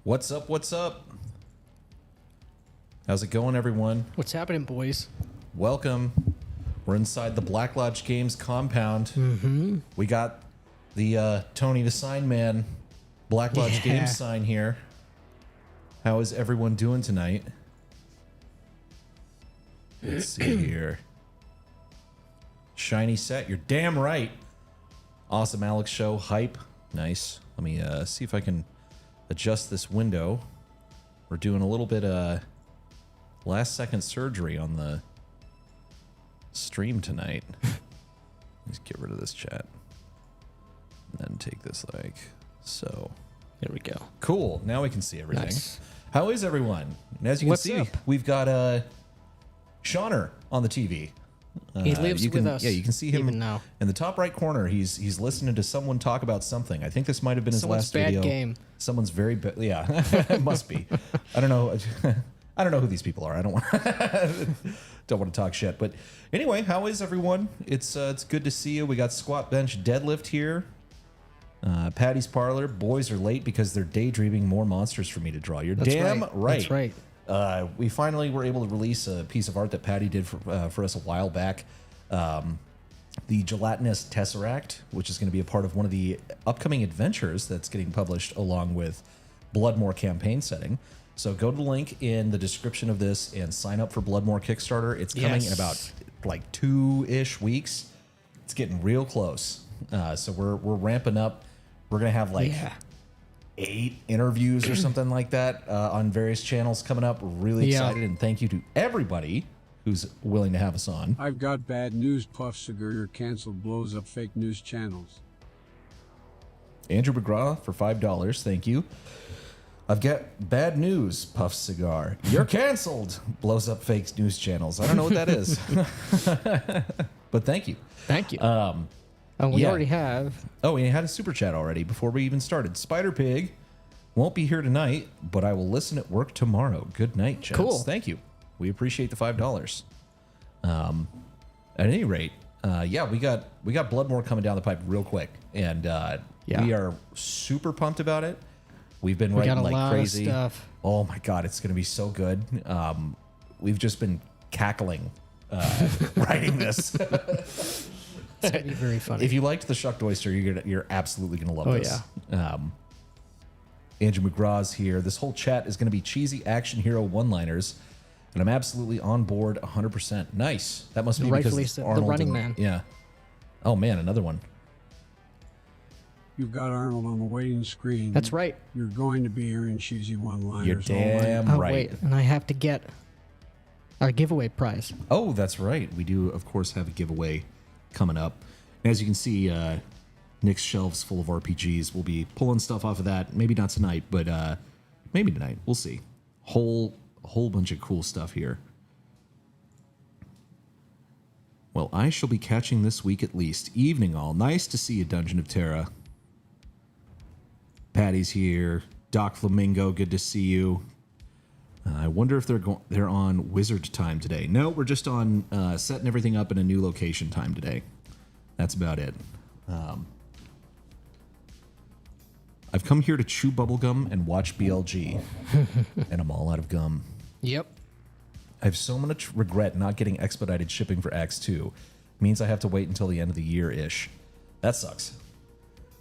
What's up? What's up? How's it going, everyone? What's happening, boys? Welcome. We're inside the Black Lodge Games compound. Mm-hmm. We got the Tony the Sign Man Black Lodge Games sign here. How is everyone doing tonight? Let's see here. Shiny set. You're damn right. Awesome Alex show. Hype. Nice. Let me see if I can adjust this window. We're doing a little bit last second surgery on the stream tonight. Let's get rid of this chat. And then take this like so. There we go. Cool. Now we can see everything. Nice. How is everyone? And as you What's can see, up? we've got Shauner on the TV. He lives you can, with us. Yeah, you can see him even now. in the top right corner. He's listening to someone talk about something. I think this might have been his Someone's last bad video. game. Someone's very bad. Yeah, it must be. I don't know. I don't know who these people are. I don't want don't want to talk shit. But anyway, how is everyone? It's good to see you. We got squat bench deadlift here. Patty's Parlor. Boys are late because they're daydreaming more monsters for me to draw. You're That's damn right. That's right. We finally were able to release a piece of art that Patty did for us a while back. The Gelatinous Tesseract, which is going to be a part of one of the upcoming adventures that's getting published along with BloodMoor campaign setting. So go to the link in the description of this and sign up for BloodMoor Kickstarter. It's coming in about like 2-ish weeks. It's getting real close. So we're ramping up. We're going to have like 8 interviews or something like that on various channels coming up. Really excited, and thank you to everybody who's willing to have us on. I've got bad news, Puff Cigar canceled, blows up fake news channels. Andrew McGraw for $5, thank you. I've got bad news, Puff Cigar. You're canceled. Blows up fake news channels. I don't know what that is. But thank you. Thank you. We already have. Oh, we had a super chat already before we even started. Spider Pig won't be here tonight, but I will listen at work tomorrow. Good night, gents. Cool. Thank you. We appreciate the $5. At any rate, we got BloodMoor coming down the pipe real quick, and we are super pumped about it. We've been writing like crazy. Stuff. Oh my god, it's going to be so good. We've just been cackling writing this. It's gonna be very funny. If you liked the Shucked Oyster, you're absolutely going to love this. Yeah. Andrew McGraw's here. This whole chat is going to be cheesy action hero one-liners, and I'm absolutely on board 100%. Nice. That must be because it's Arnold the Running Man. Yeah. Oh man, another one. You've got Arnold on the waiting screen. That's right. You're going to be hearing cheesy one-liners. You're damn Oh right. wait, and I have to get our giveaway prize. Oh, that's right. We do, of course, have a giveaway coming up. As you can see, Nick's shelves full of RPGs. We'll be pulling stuff off of that. Maybe not tonight, but maybe tonight. We'll see. Whole bunch of cool stuff here. Well, I shall be catching this week at least. Evening all. Nice to see you, Dungeon of Terra. Patty's here. Doc Flamingo, good to see you. I wonder if they're on Wizard time today. No, we're just on setting everything up in a new location time today. That's about it. I've come here to chew bubblegum and watch BLG, and I'm all out of gum. Yep. I have so much regret not getting expedited shipping for X2. Means I have to wait until the end of the year-ish. That sucks.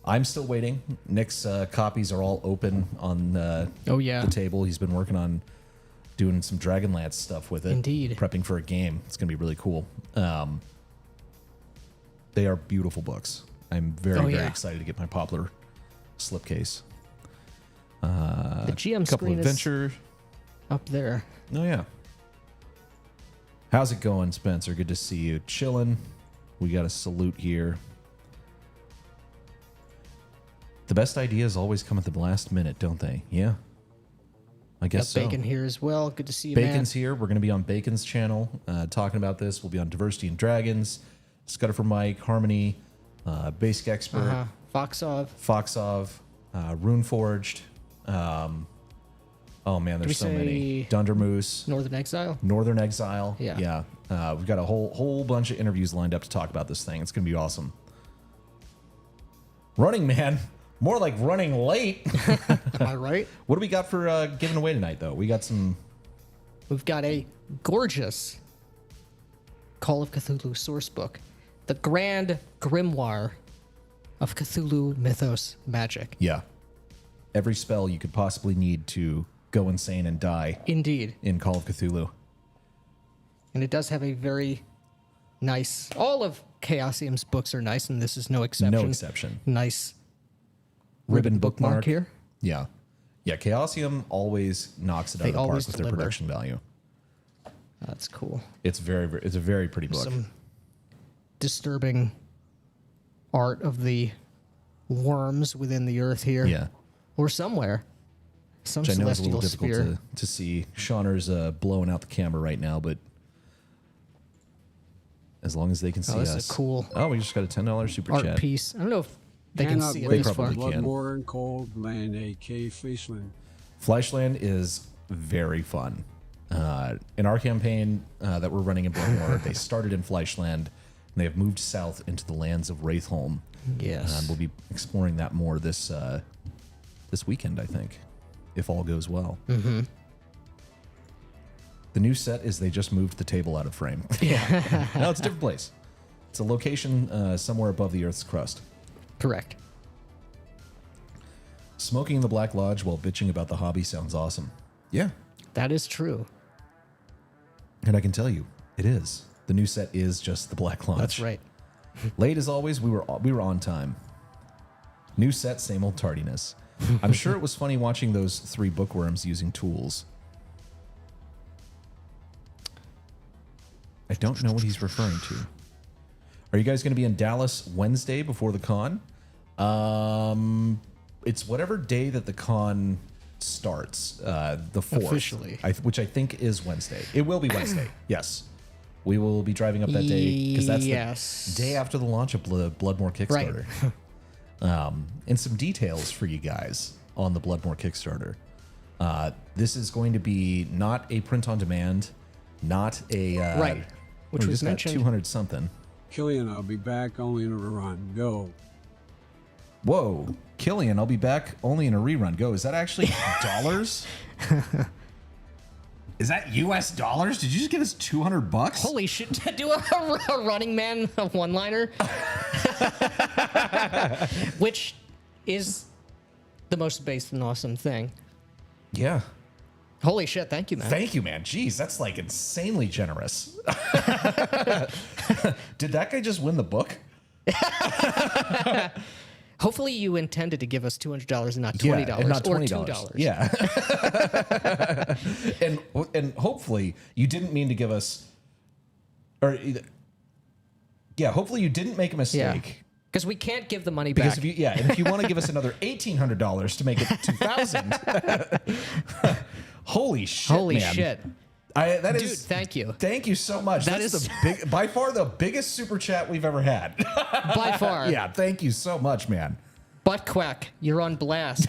I'm still waiting. Nick's copies are all open on the table. He's been working on doing some Dragonlance stuff with it. Indeed. Prepping for a game. It's going to be really cool. They are beautiful books. I'm very excited to get my Poplar slipcase. The GM couple screen adventure is up there. Oh, yeah. How's it going, Spencer? Good to see you. Chillin'. We got a salute here. The best ideas always come at the last minute, don't they? Yeah. I guess so. Bacon here as well. Good to see you, Bacon's man. here. We're going to be on Bacon's channel talking about this. We'll be on Diversity and Dragons, Scudder for Mike, Harmony, Basic Expert, Foxov, Runeforged. Oh man, there's so many. Dundermoose, Northern Exile. Yeah. We've got a whole bunch of interviews lined up to talk about this thing. It's going to be awesome. Running Man. More like running late. Am I right? What do we got for giving away tonight, though? We got some. We've got a gorgeous Call of Cthulhu source book, the Grand Grimoire of Cthulhu Mythos Magic. Yeah. Every spell you could possibly need to go insane and die. Indeed. In Call of Cthulhu. And it does have a very nice. All of Chaosium's books are nice, and this is no exception. No exception. Nice ribbon bookmark here. Yeah. Yeah, Chaosium always knocks it out of the park with their production value. That's cool. It's it's a very pretty book. Some disturbing art of the worms within the earth here. Yeah. Or somewhere. Some Which I know is a celestial little sphere. difficult to see. Shauner's blowing out the camera right now, but as long as they can see this us. is a cool Oh, we just got a $10 super art chat. piece. I don't know if they can Cannot see it wait this for far. probably can. BloodMoor and Cold Land, a.k.a. Fleishland. Fleischland is very fun. In our campaign that we're running in BloodMoor, they started in Fleischland, and they have moved south into the lands of Wraithholm. Yes. And we'll be exploring that more this weekend, I think, if all goes well. Mm-hmm. The new set is they just moved the table out of frame. Yeah. No, it's a different place. It's a location somewhere above the Earth's crust. Correct. Smoking in the Black Lodge while bitching about the hobby sounds awesome. Yeah. That is true. And I can tell you, it is. The new set is just the Black Lodge. That's right. Late as always, we were on time. New set, same old tardiness. I'm sure it was funny watching those 3 bookworms using tools. I don't know what he's referring to. Are you guys going to be in Dallas Wednesday before the con? It's whatever day that the con starts, the 4th. Officially. Which I think is Wednesday. It will be Wednesday, yes. We will be driving up that day because that's the day after the launch of BloodMoor Kickstarter. Right. And some details for you guys on the BloodMoor Kickstarter. This is going to be not a print on demand, not a right, which we was just got mentioned. 200 something. Killian, I'll be back only in a rerun. Go. Whoa, Killian, I'll be back only in a rerun. Go. Is that actually dollars? Is that US dollars? Did you just give us $200? Holy shit! Do a Running Man one-liner, which is the most based and awesome thing. Yeah. Holy shit! Thank you, man. Thank you, man. Jeez, that's like insanely generous. Did that guy just win the book? Hopefully, you intended to give us $200 and not $20 and not or $20. $2. Yeah. and hopefully you didn't mean to give us, hopefully you didn't make a mistake. Because we can't give the money Because back. if you want to give us another $1,800 to make it $2,000, holy shit, Holy man. shit. Dude, thank you. Thank you so much. That's by far the biggest super chat we've ever had. By far. Yeah, thank you so much, man. Butt quack, you're on blast.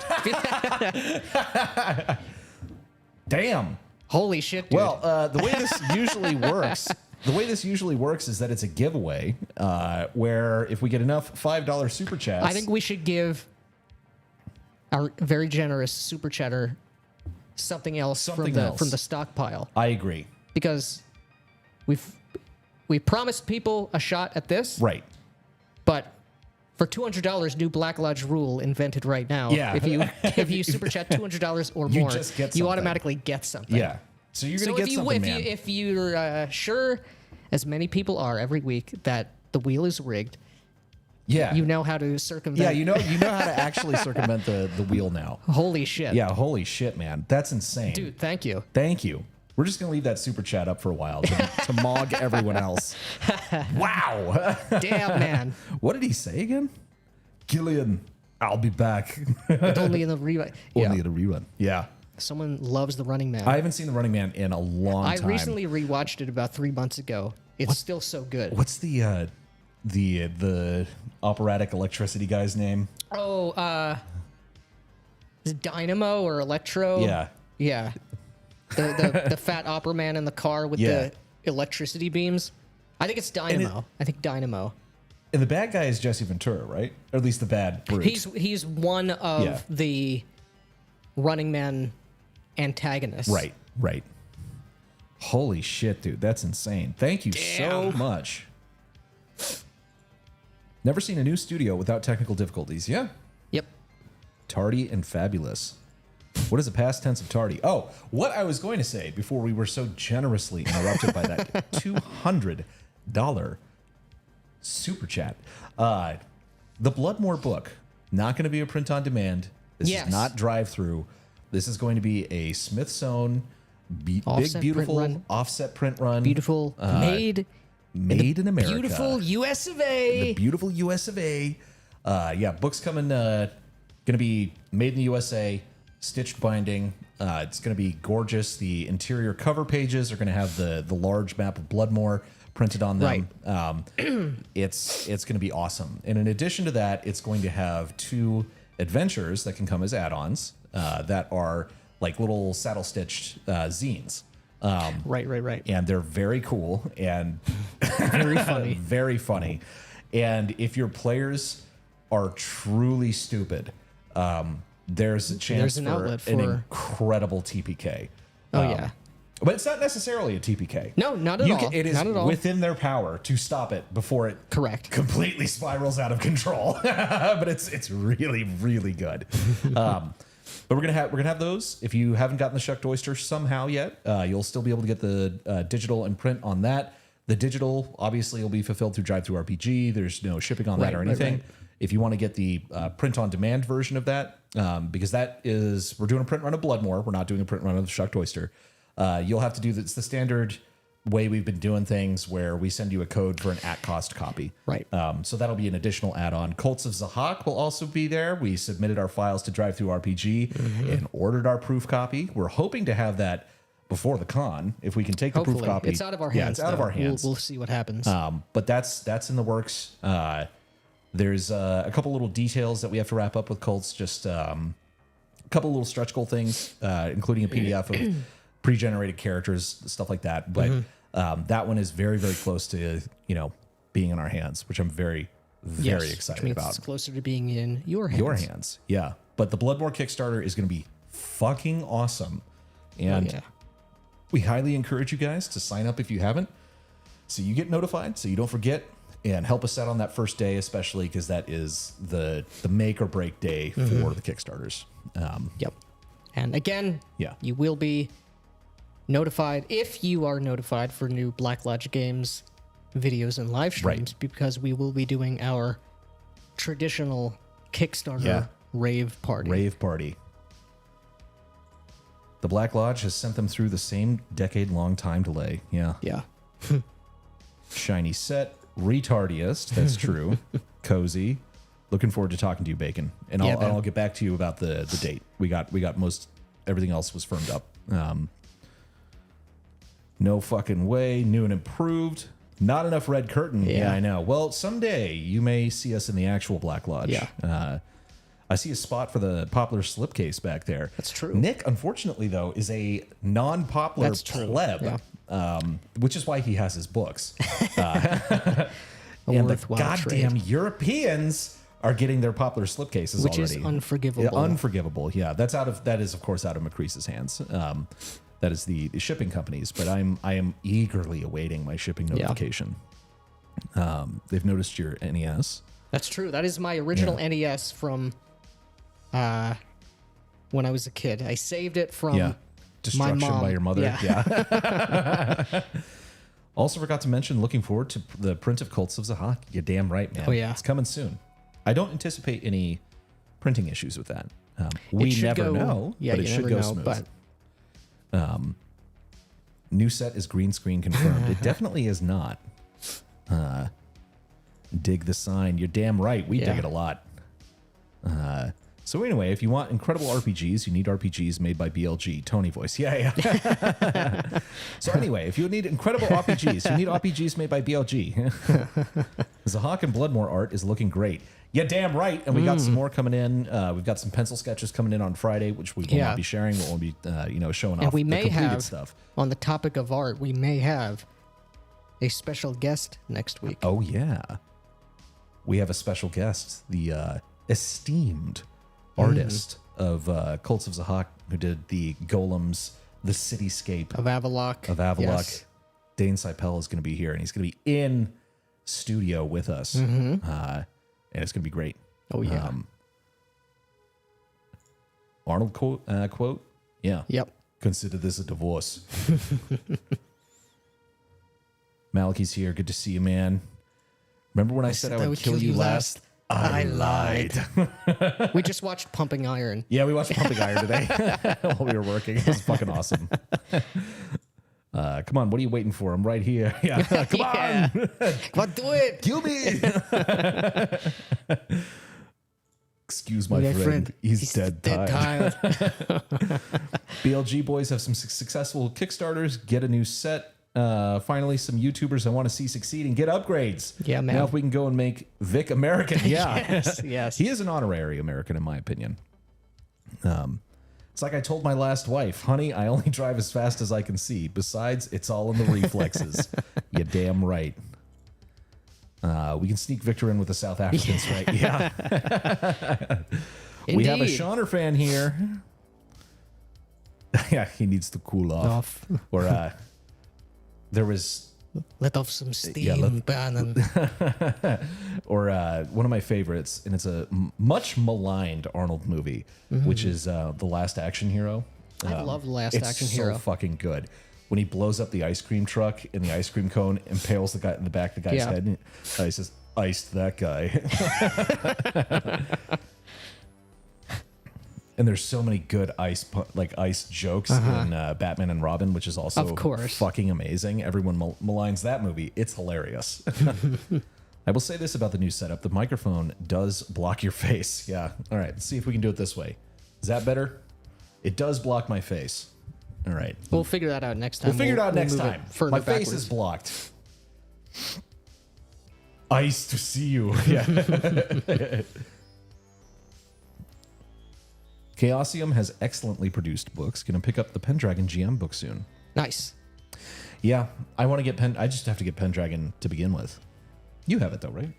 Damn. Holy shit, dude. Well, the way this usually works, is that it's a giveaway where if we get enough $5 super chats, I think we should give our very generous super chatter something else from the stockpile. I agree. Because we promised people a shot at this. Right. But for $200, new Black Lodge rule invented right now. Yeah. If you super chat $200 or more, just get you something. automatically get something. Yeah. So you're gonna get something, man. If you're sure, as many people are every week, that the wheel is rigged. Yeah. You know how to circumvent. Yeah, you know how to actually circumvent the wheel now. Holy shit. Yeah, holy shit, man. That's insane. Dude, thank you. Thank you. We're just going to leave that super chat up for a while to mog everyone else. Wow. Damn, man. What did he say again? Gillian, I'll be back. Only in the rerun. Only in a rerun. Yeah. Someone loves The Running Man. I haven't seen The Running Man in a long time. I recently rewatched it about 3 months ago. It's still so good. What's the operatic electricity guy's name? Oh, is it Dynamo or Electro? Yeah. Yeah. The fat opera man in the car with Yeah. the electricity beams. I think it's Dynamo. I think Dynamo. And the bad guy is Jesse Ventura, right? Or at least the bad brute. He's one of the Running Man antagonists. Right. Holy shit, dude. That's insane. Thank you so much. Never seen a new studio without technical difficulties. Yeah. Yep. Tardy and fabulous. What is the past tense of tardy? Oh, what I was going to say before we were so generously interrupted by that $200 super chat. The BloodMoor book, not going to be a print on demand. This is not drive through. This is going to be a Smithsonian big, beautiful offset print run. Beautiful, made in America. Beautiful US of A. The beautiful US of A. Book's coming, going to be made in the USA, stitched binding. It's going to be gorgeous. The interior cover pages are going to have the large map of BloodMoor printed on them. Right. It's going to be awesome. And in addition to that, it's going to have 2 adventures that can come as add-ons that are like little saddle stitched zines. Right. And they're very cool and very funny. Very funny. And if your players are truly stupid, there's a chance an for outlet an for incredible TPK. Yeah. But it's not necessarily a TPK. No, not at all. It is not at all. within their power to stop it before it completely spirals out of control. But it's really, really good. But we're gonna have those. If you haven't gotten the Shucked Oyster somehow yet, you'll still be able to get the digital and print on that. The digital obviously will be fulfilled through DriveThruRPG. There's no shipping on that or anything. Right. If you want to get the print on demand version of that, because we're doing a print run of BloodMoor. We're not doing a print run of the Shucked Oyster. You'll have to do it's the standard way we've been doing things where we send you a code for an at-cost copy. Right. So that'll be an additional add-on. Cults of Zahak will also be there. We submitted our files to DriveThruRPG and ordered our proof copy. We're hoping to have that before the con, if we can take the proof copy. It's out of our hands. Yeah, it's out of our hands. We'll see what happens. But that's in the works. There's a couple little details that we have to wrap up with Cults. Just a couple little stretch goal things, including a PDF of pre-generated characters, stuff like that. But that one is very, very close to being in our hands, which I'm very, very excited about. It's closer to being in your hands. Your hands, yeah. But the BloodMoor Kickstarter is going to be fucking awesome, and we highly encourage you guys to sign up if you haven't, so you get notified, so you don't forget, and help us out on that first day, especially because that is the make or break day for the Kickstarters. Yep. And again, you will be notified if you are notified for new Black Lodge Games videos and live streams, because we will be doing our traditional Kickstarter rave party. The Black Lodge has sent them through the same decade-long time delay. Yeah. Shiny set, retardiest. That's true. Cozy. Looking forward to talking to you, Bacon. And I'll get back to you about the date. We got most everything else was firmed up. No fucking way. New and improved. Not enough red curtain. Yeah, I know. Well, someday you may see us in the actual Black Lodge. Yeah. I see a spot for the Poplar slipcase back there. That's true. Nick, unfortunately, though, is a non-Poplar pleb, which is why he has his books. And the goddamn Europeans are getting their Poplar slipcases already. Which is unforgivable. Yeah, unforgivable. Yeah, that is of course out of Macrese's hands. That is the shipping companies, but I am eagerly awaiting my shipping notification. They've noticed your NES. That's true. That is my original NES from when I was a kid. I saved it from destruction my mom. By your mother. Yeah. Also forgot to mention, looking forward to the print of Cults of Zahak. You're damn right, man. Oh, yeah. It's coming soon. I don't anticipate any printing issues with that. We never know, but it should go smooth. New set is green screen confirmed. It definitely is not. Dig the sign. You're damn right. We dig it a lot. So anyway, if you want incredible RPGs, you need RPGs made by BLG. Tony voice. Yeah. So anyway, if you need incredible RPGs, you need RPGs made by BLG. Zahak and BloodMoor art is looking great. Yeah, damn right. And we got some more coming in. We've got some pencil sketches coming in on Friday, which we will not be sharing. We'll be, showing off we may the completed have, stuff. On the topic of art, we may have a special guest next week. Oh, yeah. we have a special guest, the esteemed artist of Cults of Zahak, who did the Golems, the Cityscape Of Avalok. Yes. Dane Seipel is going to be here, and he's going to be in studio with us, and it's going to be great. Oh, yeah. Arnold quote? Yeah. Yep. Consider this a divorce. Malachi's here. Good to see you, man. Remember when I said I would kill you last? I lied. We just watched Pumping Iron. Yeah, we watched Pumping Iron today while we were working. It was fucking awesome. Come on, what are you waiting for? I'm right here. Yeah, come on. Come on, do it. Kill me. Excuse my friend. He's dead tired. BLG boys have some successful Kickstarters. Get a new set. Finally, some YouTubers I want to see succeed and get upgrades. Yeah, man. Now if we can go and make Vic American. Yeah. Yes. He is an honorary American, in my opinion. It's like I told my last wife, honey, I only drive as fast as I can see. Besides, it's all in the reflexes. You damn right. We can sneak Victor in with the South Africans, right? Yeah. We have a Shauner fan here. Yeah, he needs to cool off. Or there was... Let off some steam, Bannon. Or one of my favorites, and it's a much maligned Arnold movie, which is The Last Action Hero. I love The Last Action Hero. It's so fucking good. When he blows up the ice cream truck and the ice cream cone impales the guy in the back of the guy's head, and he says, "Iced that guy." And there's so many good ice jokes in Batman and Robin, which is also of course fucking amazing. Everyone maligns that movie. It's hilarious. I will say this about the new setup: the microphone does block your face. Yeah. All right. Let's see if we can do it this way. Is that better? It does block my face. All right. We'll figure that out next time. We'll figure it out next time. My face backwards. is blocked. Ice to see you. Yeah. Chaosium has excellently produced books. Gonna pick up the Pendragon GM book soon. Nice. Yeah, I want to get I just have to get Pendragon to begin with. You have it though, right?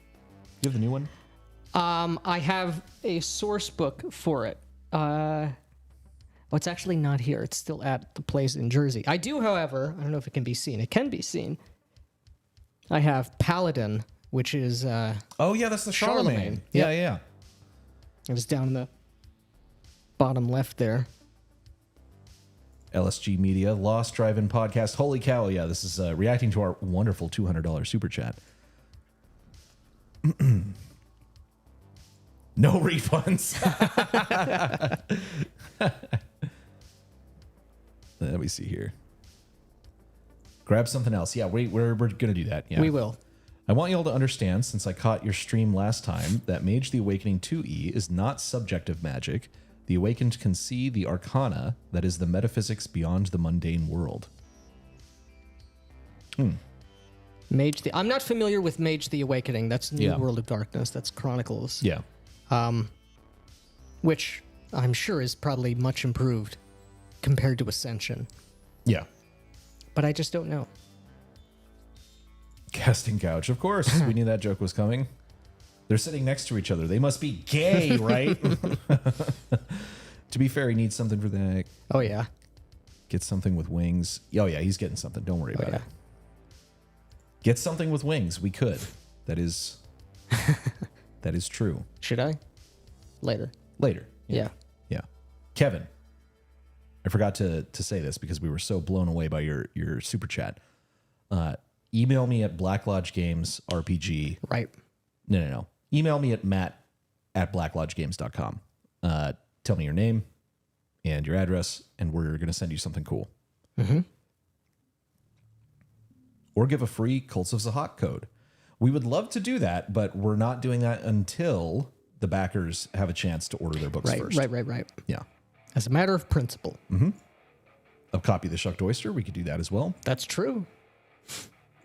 You have the new one? I have a source book for it. It's actually not here. It's still at the place in Jersey. I do, however, I don't know if it can be seen. It can be seen. I have Paladin, which is oh yeah, that's the Charlemagne. Yep. Yeah. It's down in the bottom left there. LSG Media, Lost Drive-In Podcast. Holy cow, yeah, this is reacting to our wonderful $200 super chat. No refunds. Let me see here. Grab something else. Yeah, we're going to do that. Yeah. We will. I want you all to understand, since I caught your stream last time, that Mage the Awakening 2E is not subjective magic. The Awakened can see the arcana, that is the metaphysics beyond the mundane world. I'm not familiar with Mage the Awakening. That's New World of Darkness. That's Chronicles. Yeah. Which I'm sure is probably much improved compared to Ascension. Yeah. But I just don't know. Casting couch, of course. We knew that joke was coming. They're sitting next to each other. They must be gay, right? To be fair, he needs something for that. Oh, yeah. Get something with wings. Oh, yeah, he's getting something. Don't worry about it. Get something with wings. We could. That is true. Should I? Later. Yeah. Kevin, I forgot to say this because we were so blown away by your super chat. Email me at Black Lodge Games RPG. Right. No. Email me at matt@blacklodgegames.com. Tell me your name and your address, and we're going to send you something cool. Mm-hmm. Or give a free Cults of Zahak code. We would love to do that, but we're not doing that until the backers have a chance to order their books first. Right. Yeah. As a matter of principle. Mm-hmm. A copy of the Shucked Oyster, we could do that as well. That's true.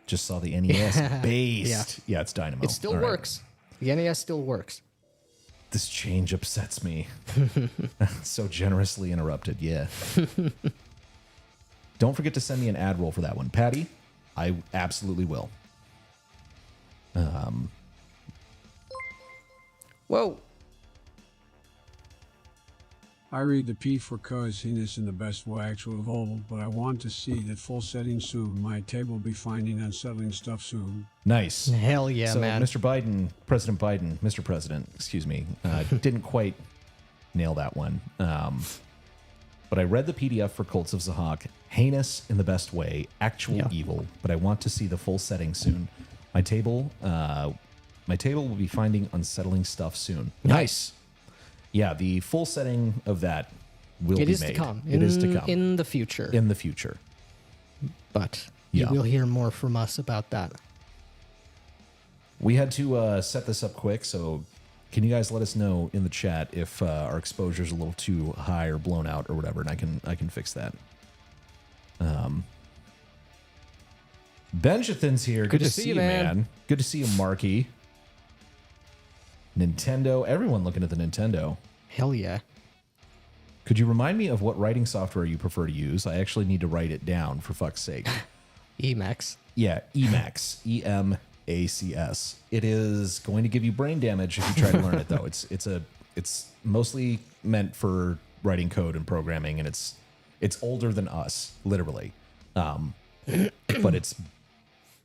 Just saw the NES based. Yeah, it's Dynamo. It still works. The NES still works. This change upsets me. So generously interrupted, yeah. Don't forget to send me an ad roll for that one. Patty, I absolutely will. Whoa. I read the P for coziness in the best way actual available, but I want to see that full setting soon. My table will be finding unsettling stuff soon. Nice. Hell yeah, so man. Mr. Biden, President Biden, Mr. President, excuse me, didn't quite nail that one. But I read the PDF for Cults of Zahak. Heinous in the best way, actual evil. But I want to see the full setting soon. My table will be finding unsettling stuff soon. Nice. Yeah, the full setting of that will be made. It is to come. It is to come. In the future. In the future. But you will hear more from us about that. We had to set this up quick, so can you guys let us know in the chat if our exposure is a little too high or blown out or whatever, and I can fix that. Benjathan's here. Good to see you, man. Good to see you, Marky. Nintendo. Everyone looking at the Nintendo. Hell yeah. Could you remind me of what writing software you prefer to use? I actually need to write it down, for fuck's sake. Emacs. Yeah, Emacs. EMACS. It is going to give you brain damage if you try to learn it, though. It's mostly meant for writing code and programming, and it's older than us, literally. But it's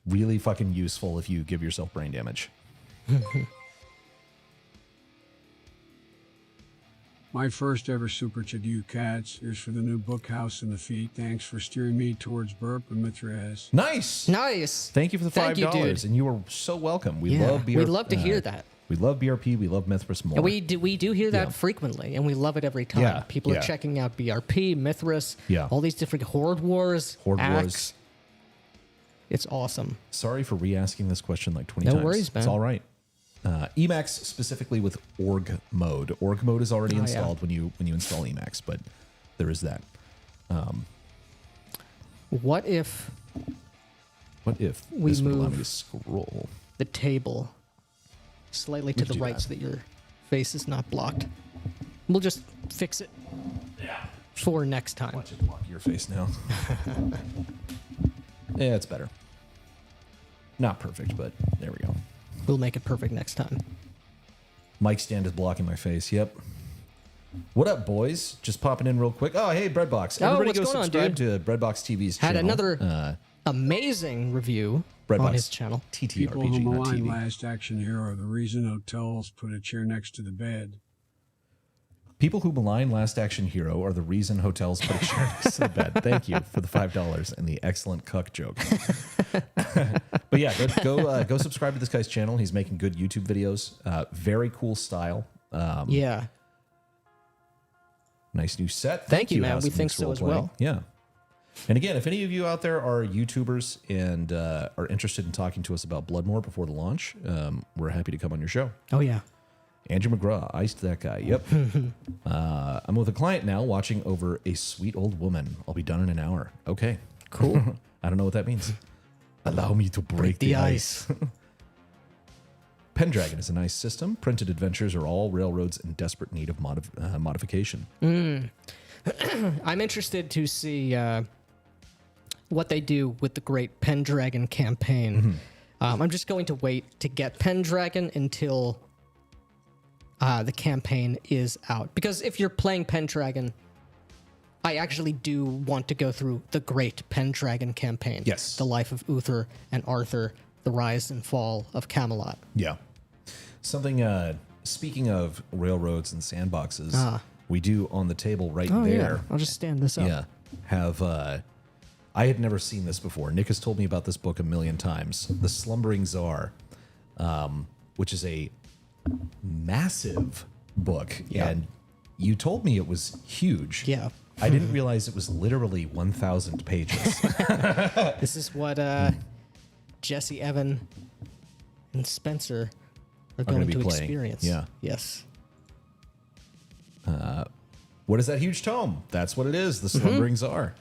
really fucking useful if you give yourself brain damage. My first ever super chat, you cats. Here's for the new book House in the Feet. Thanks for steering me towards Burp and Mithras. Nice. Thank you for the $5, and you are so welcome. We love BRP. We'd love to hear that. We love BRP. We love Mithras more. And we do hear that frequently, and we love it every time. Yeah, People are checking out BRP, Mithras, all these different Horde Wars, acks. It's awesome. Sorry for re-asking this question like 20 times. No worries, man. It's all right. Emacs specifically with org mode. Org mode is already installed when you install Emacs, but there is that. What if we this would allow me to scroll the table slightly to the right so that your face is not blocked? We'll just fix it for next time. Watch it block your face now. Yeah, it's better. Not perfect, but there we go. We'll make it perfect next time. Mic stand is blocking my face. Yep. What up, boys? Just popping in real quick. Oh, hey, Breadbox. Everybody go subscribe to Breadbox TV's channel. Had another amazing review on his channel. TTRPG, People who not malign TV. Last Action Hero are the reason hotels put a chair next to the bed. People who malign Last Action Hero are the reason hotels put a chair next to the bed. Thank you for the $5 and the excellent cuck joke. But yeah, go subscribe to this guy's channel. He's making good YouTube videos. Very cool style. Yeah. Nice new set. Thank you, man. House We of think Mixed so Role as Playing. well. Yeah. And again, if any of you out there are YouTubers and are interested in talking to us about BloodMoor before the launch, we're happy to come on your show. Oh, yeah. Andrew McGraw, iced that guy. Yep. I'm with a client now watching over a sweet old woman. I'll be done in an hour. Okay. Cool. I don't know what that means. Allow me to break the ice. Pendragon is a nice system. Printed adventures are all railroads in desperate need of modification. I'm interested to see what they do with the Great Pendragon campaign. I'm just going to wait to get Pendragon until the campaign is out. Because if you're playing Pendragon, I actually do want to go through the Great Pendragon campaign. Yes. The life of Uther and Arthur, the rise and fall of Camelot. Yeah. Something, speaking of railroads and sandboxes, we do on the table right there. Yeah. I'll just stand this up. Yeah. Have, I had never seen this before. Nick has told me about this book a million times. The Slumbering Tsar, which is a massithis book. Yeah. And you told me it was huge. Yeah. I didn't realize it was literally 1,000 pages. This is what Jesse, Evan, and Spencer are going be to playing. experience. Yeah. Yes. What is that huge tome? That's what it is. The Slumbering Tsar.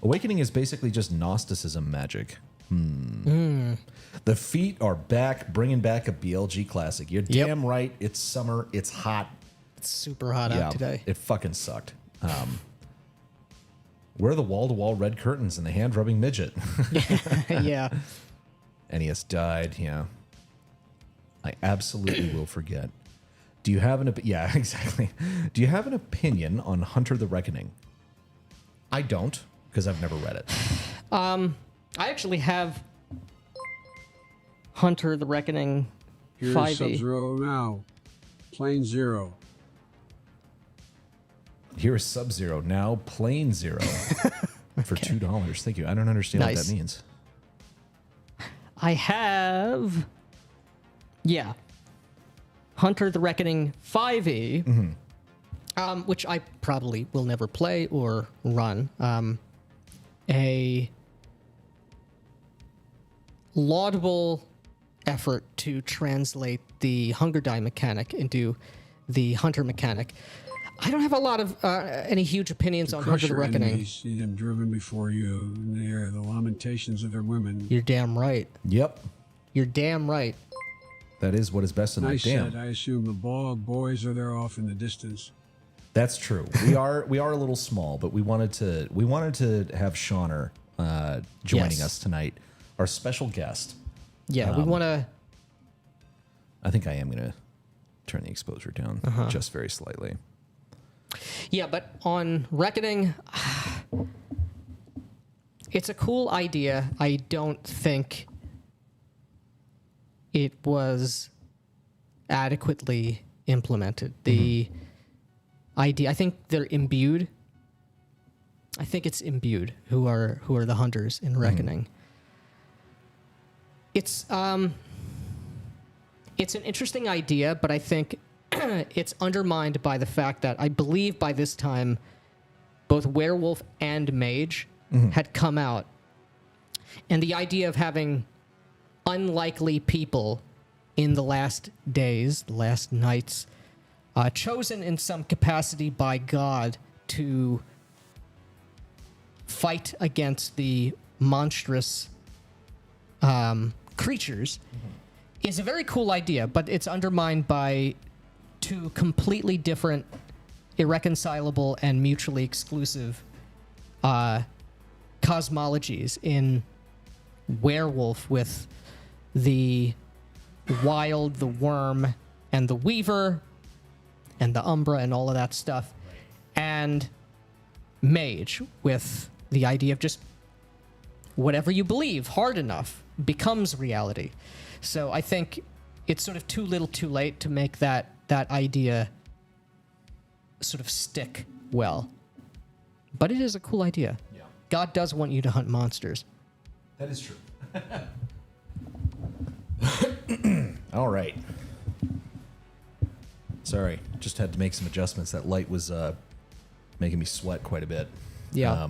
Awakening is basically just Gnosticism magic. The feet are back, bringing back a BLG classic. You're damn right. It's summer. It's hot. It's super hot out today. It fucking sucked. Where are the wall-to-wall red curtains and the hand-rubbing midget? Yeah. NES died, yeah. I absolutely will forget. Do you have yeah, exactly. Do you have an opinion on Hunter the Reckoning? I don't, because I've never read it. I actually have Hunter the Reckoning 5e. Here's Sub-Zero now. Plain Zero. Here is Sub-Zero now, plain zero. For $2. Thank you. I don't understand what that means. I have... Yeah. Hunter the Reckoning 5e, which I probably will never play or run. A laudable effort to translate the Hunger Die mechanic into the Hunter mechanic. I don't have a lot of any huge opinions on Hunter the Reckoning. Enemies, see them driven before you, and they are the lamentations of their women. You're damn right. Yep. You're damn right. That is what is best in life. Damn. Said, I assume the bog boys are there off in the distance. That's true. We are a little small, but we wanted to have Shauner joining us tonight, our special guest. Yeah, we want to. I think I am going to turn the exposure down just very slightly. Yeah, but on Reckoning, it's a cool idea. I don't think it was adequately implemented. The idea, I think they're imbued. I think it's imbued who are the hunters in Reckoning. It's an interesting idea, but I think it's undermined by the fact that I believe by this time both Werewolf and Mage had come out. And the idea of having unlikely people in the last days, the last nights, chosen in some capacity by God to fight against the monstrous creatures is a very cool idea, but it's undermined by two completely different, irreconcilable, and mutually exclusive cosmologies in Werewolf with the Wild, the Worm, and the Weaver, and the Umbra, and all of that stuff, and Mage with the idea of just whatever you believe hard enough becomes reality. So I think it's sort of too little too late to make that idea sort of stick well. But it is a cool idea. Yeah. God does want you to hunt monsters. That is true. All right. Sorry, just had to make some adjustments. That light was making me sweat quite a bit. Yeah.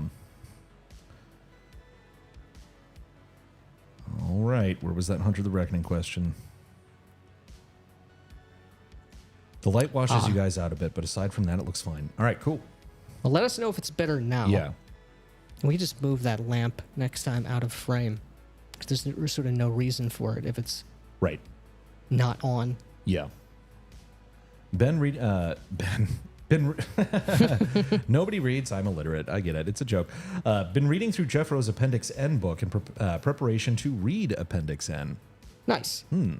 All right, where was that Hunter the Reckoning question? The light washes you guys out a bit, but aside from that, it looks fine. All right, cool. Well, let us know if it's better now. Yeah. We just move that lamp next time out of frame. Because there's sort of no reason for it if it's right not on. Yeah. Ben nobody reads. I'm illiterate. I get it. It's a joke. Been reading through Jeff Rowe's Appendix N book in preparation to read Appendix N. Nice. Oh,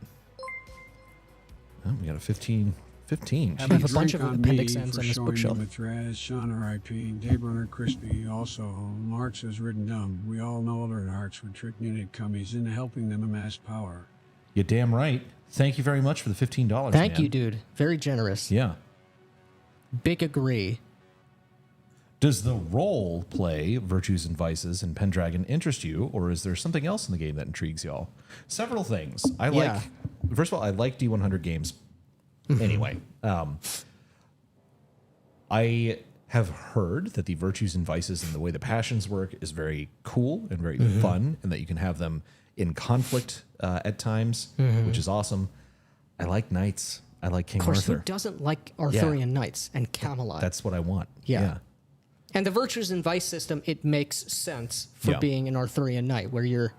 we got a 15. I have a bunch of Appendix N's on this bookshelf. Raz, Sean R.I.P., Daybruner Crispy, also, Marx has written dumb. We all know other hearts would trick unit cummies into helping them amass power. You're damn right. Thank you very much for the $15, Thank you, dude. Very generous. Yeah. Big agree. Does the role play Virtues and Vices in Pendragon interest you, or is there something else in the game that intrigues y'all? Several things. First of all, I like D100 games. Anyway, I have heard that the Virtues and Vices and the way the passions work is very cool and very fun, and that you can have them in conflict at times, which is awesome. I like knights. I like King Arthur. Who doesn't like Arthurian knights and Camelot? That's what I want. Yeah. And the Virtues and Vice system, it makes sense for being an Arthurian knight, where you're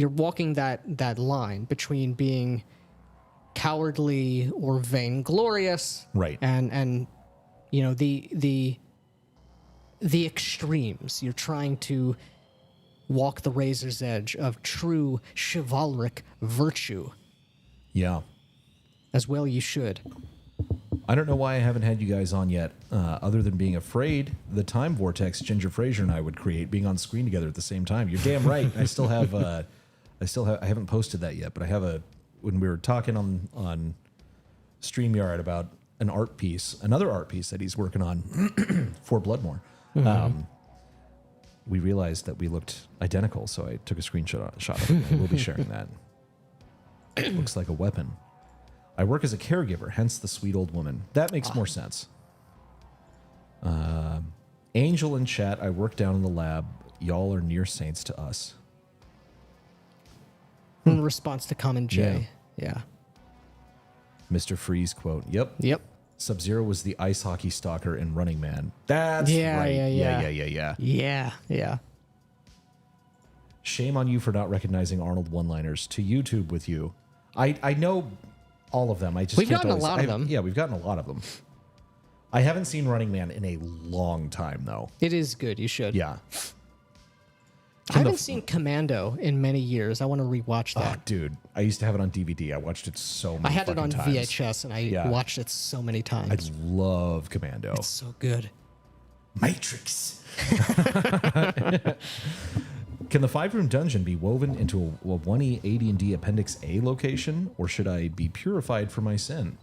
walking that line between being cowardly or vainglorious, right? And you know the extremes. You're trying to walk the razor's edge of true chivalric virtue. Yeah. As well you should. I don't know why I haven't had you guys on yet, other than being afraid the time vortex Ginger Fraser and I would create being on screen together at the same time. You're damn right. I haven't posted that yet, but I have when we were talking on StreamYard about another art piece that he's working on for BloodMoor. We realized that we looked identical, so I took a screenshot of it. We'll be sharing that. It looks like a weapon. I work as a caregiver, hence the sweet old woman. That makes more sense. Angel in chat, I work down in the lab. Y'all are near saints to us. In response to Common J. Yeah. Mr. Freeze quote. Yep. Sub-Zero was the ice hockey stalker in Running Man. That's right. Yeah. Shame on you for not recognizing Arnold one-liners. To YouTube with you. I know all of them. We've gotten a lot of them. Yeah, we've gotten a lot of them. I haven't seen Running Man in a long time, though. It is good. You should. Yeah. I haven't seen Commando in many years. I want to rewatch that. Oh, dude. I used to have it on DVD. I watched it so many times. I had it on VHS, and I watched it so many times. I love Commando. It's so good. Matrix. Can the 5-room dungeon be woven into a 1E AD&D Appendix A location, or should I be purified for my sin?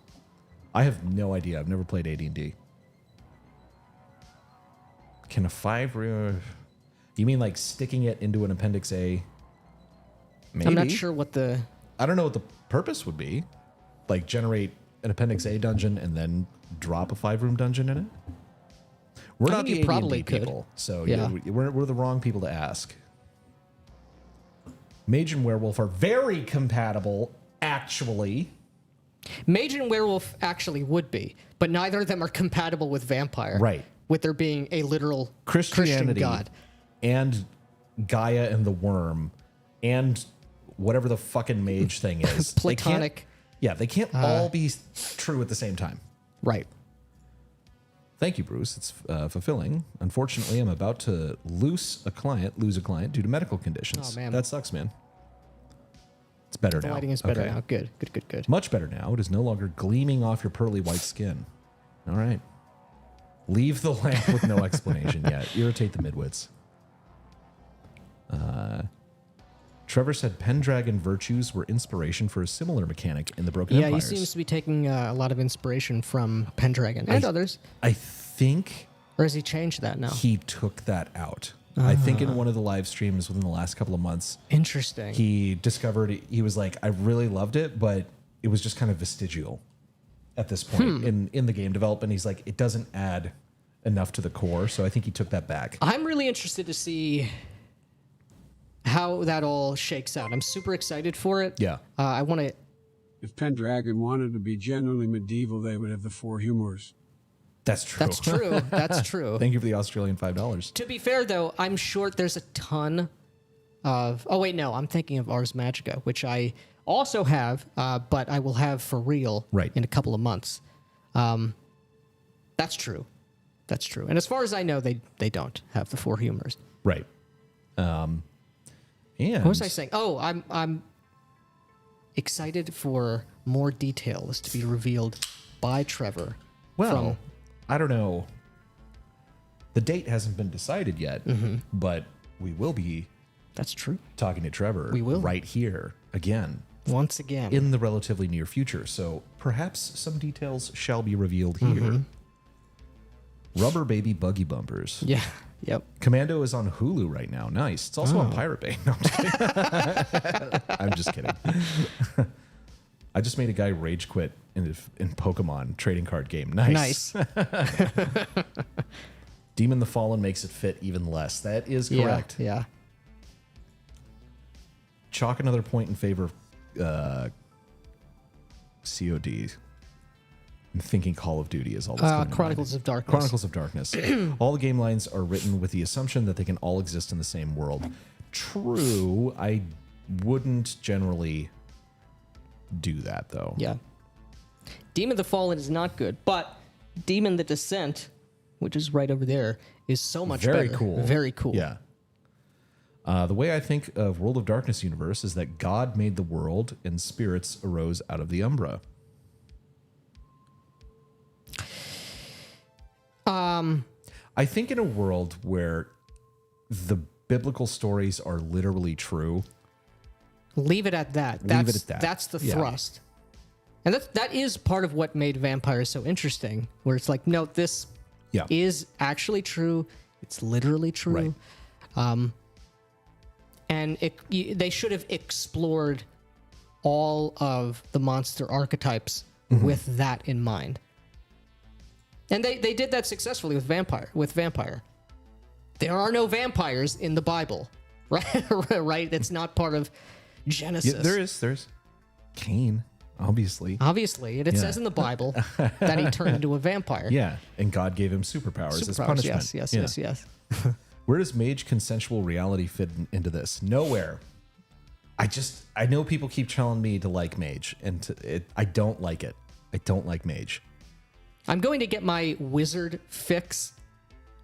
I have no idea. I've never played AD&D. Can a 5-room... You mean like sticking it into an Appendix A? Maybe. I'm not sure what the... I don't know what the purpose would be. Like generate an Appendix A dungeon and then drop a 5-room dungeon in it? We're not the AD&D people, so we're the wrong people to ask. Mage and Werewolf are very compatible, actually. Mage and Werewolf actually would be, but neither of them are compatible with Vampire. Right. With there being a literal Christianity Christian god. And Gaia and the Worm and whatever the fucking mage thing is. Platonic. They can't all be true at the same time. Right. Thank you, Bruce. It's fulfilling. Unfortunately, I'm about to lose a client due to medical conditions. Oh, man. That sucks, man. It's better now. The lighting is better now. Good. Much better now. It is no longer gleaming off your pearly white skin. All right. Leave the lamp with no explanation yet. Irritate the midwits. Trevor said Pendragon virtues were inspiration for a similar mechanic in the Broken Empires. He seems to be taking a lot of inspiration from Pendragon and others. I think... Or has he changed that now? He took that out. I think in one of the live streams within the last couple of months... Interesting. He discovered... He was like, I really loved it, but it was just kind of vestigial at this point in the game development. He's like, it doesn't add enough to the core, so I think he took that back. I'm really interested to see how that all shakes out. I'm super excited for it. Yeah. I want to... If Pendragon wanted to be genuinely medieval, they would have the 4 humors. That's true. That's true. Thank you for the Australian $5. To be fair, though, I'm sure there's a ton of... Oh, wait, no. I'm thinking of Ars Magica, which I also have, but I will have for real in a couple of months. That's true. And as far as I know, they don't have the 4 humors. Right. And what was I saying? Oh, I'm excited for more details to be revealed by Trevor. Well, I don't know. The date hasn't been decided yet, but we will be. That's true. Talking to Trevor. We will right here again. Once again in the relatively near future. So perhaps some details shall be revealed here. Rubber Baby Buggy Bumpers. Yeah. Yep. Commando is on Hulu right now. Nice. It's also on Pirate Bay. No, I'm just kidding. I just made a guy rage quit in Pokemon trading card game. Nice. Demon the Fallen makes it fit even less. That is correct. Yeah. Chalk another point in favor of COD. I'm thinking Call of Duty is all that's coming Chronicles of Darkness. Chronicles of Darkness. All the game lines are written with the assumption that they can all exist in the same world. True. I wouldn't generally do that, though. Yeah. Demon the Fallen is not good, but Demon the Descent, which is right over there, is so much better. Very cool. Very cool. Yeah. The way I think of World of Darkness universe is that God made the world and spirits arose out of the Umbra. I think in a world where the biblical stories are literally true, leave it at that. That's the thrust. And that is part of what made vampires so interesting, where it's like, no, this is actually true. It's literally true. Right. And they should have explored all of the monster archetypes with that in mind. And they did that successfully with vampire. There are no vampires in the Bible, right? Right? It's not part of Genesis. Yeah, there's Cain, obviously. It says in the Bible that he turned into a vampire. Yeah, and God gave him superpowers as punishment. Yes. Where does mage consensual reality fit into this? Nowhere. I know people keep telling me to like mage, and I don't like it. I don't like mage. I'm going to get my wizard fix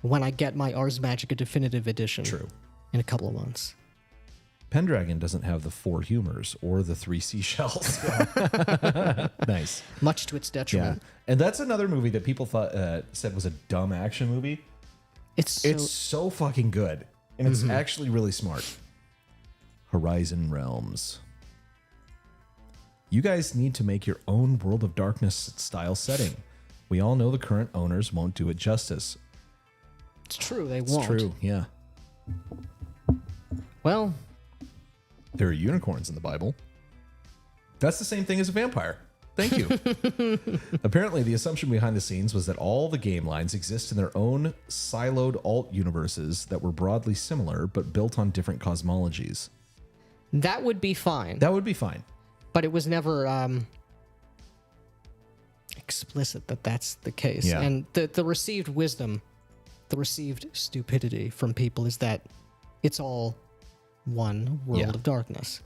when I get my Ars Magica Definitive Edition. True. In a couple of months. Pendragon doesn't have the 4 humors or the 3 seashells. Nice. Much to its detriment. Yeah. And that's another movie that people thought said was a dumb action movie. It's so fucking good. And it's actually really smart. Horizon Realms. You guys need to make your own World of Darkness style setting. We all know the current owners won't do it justice. It's true, they won't. It's true, yeah. Well, there are unicorns in the Bible. That's the same thing as a vampire. Thank you. Apparently, the assumption behind the scenes was that all the game lines exist in their own siloed alt universes that were broadly similar but built on different cosmologies. that would be fine. That would be fine. But it was never explicit that that's the case. Yeah. And the received wisdom, the received stupidity from people is that it's all one world of darkness.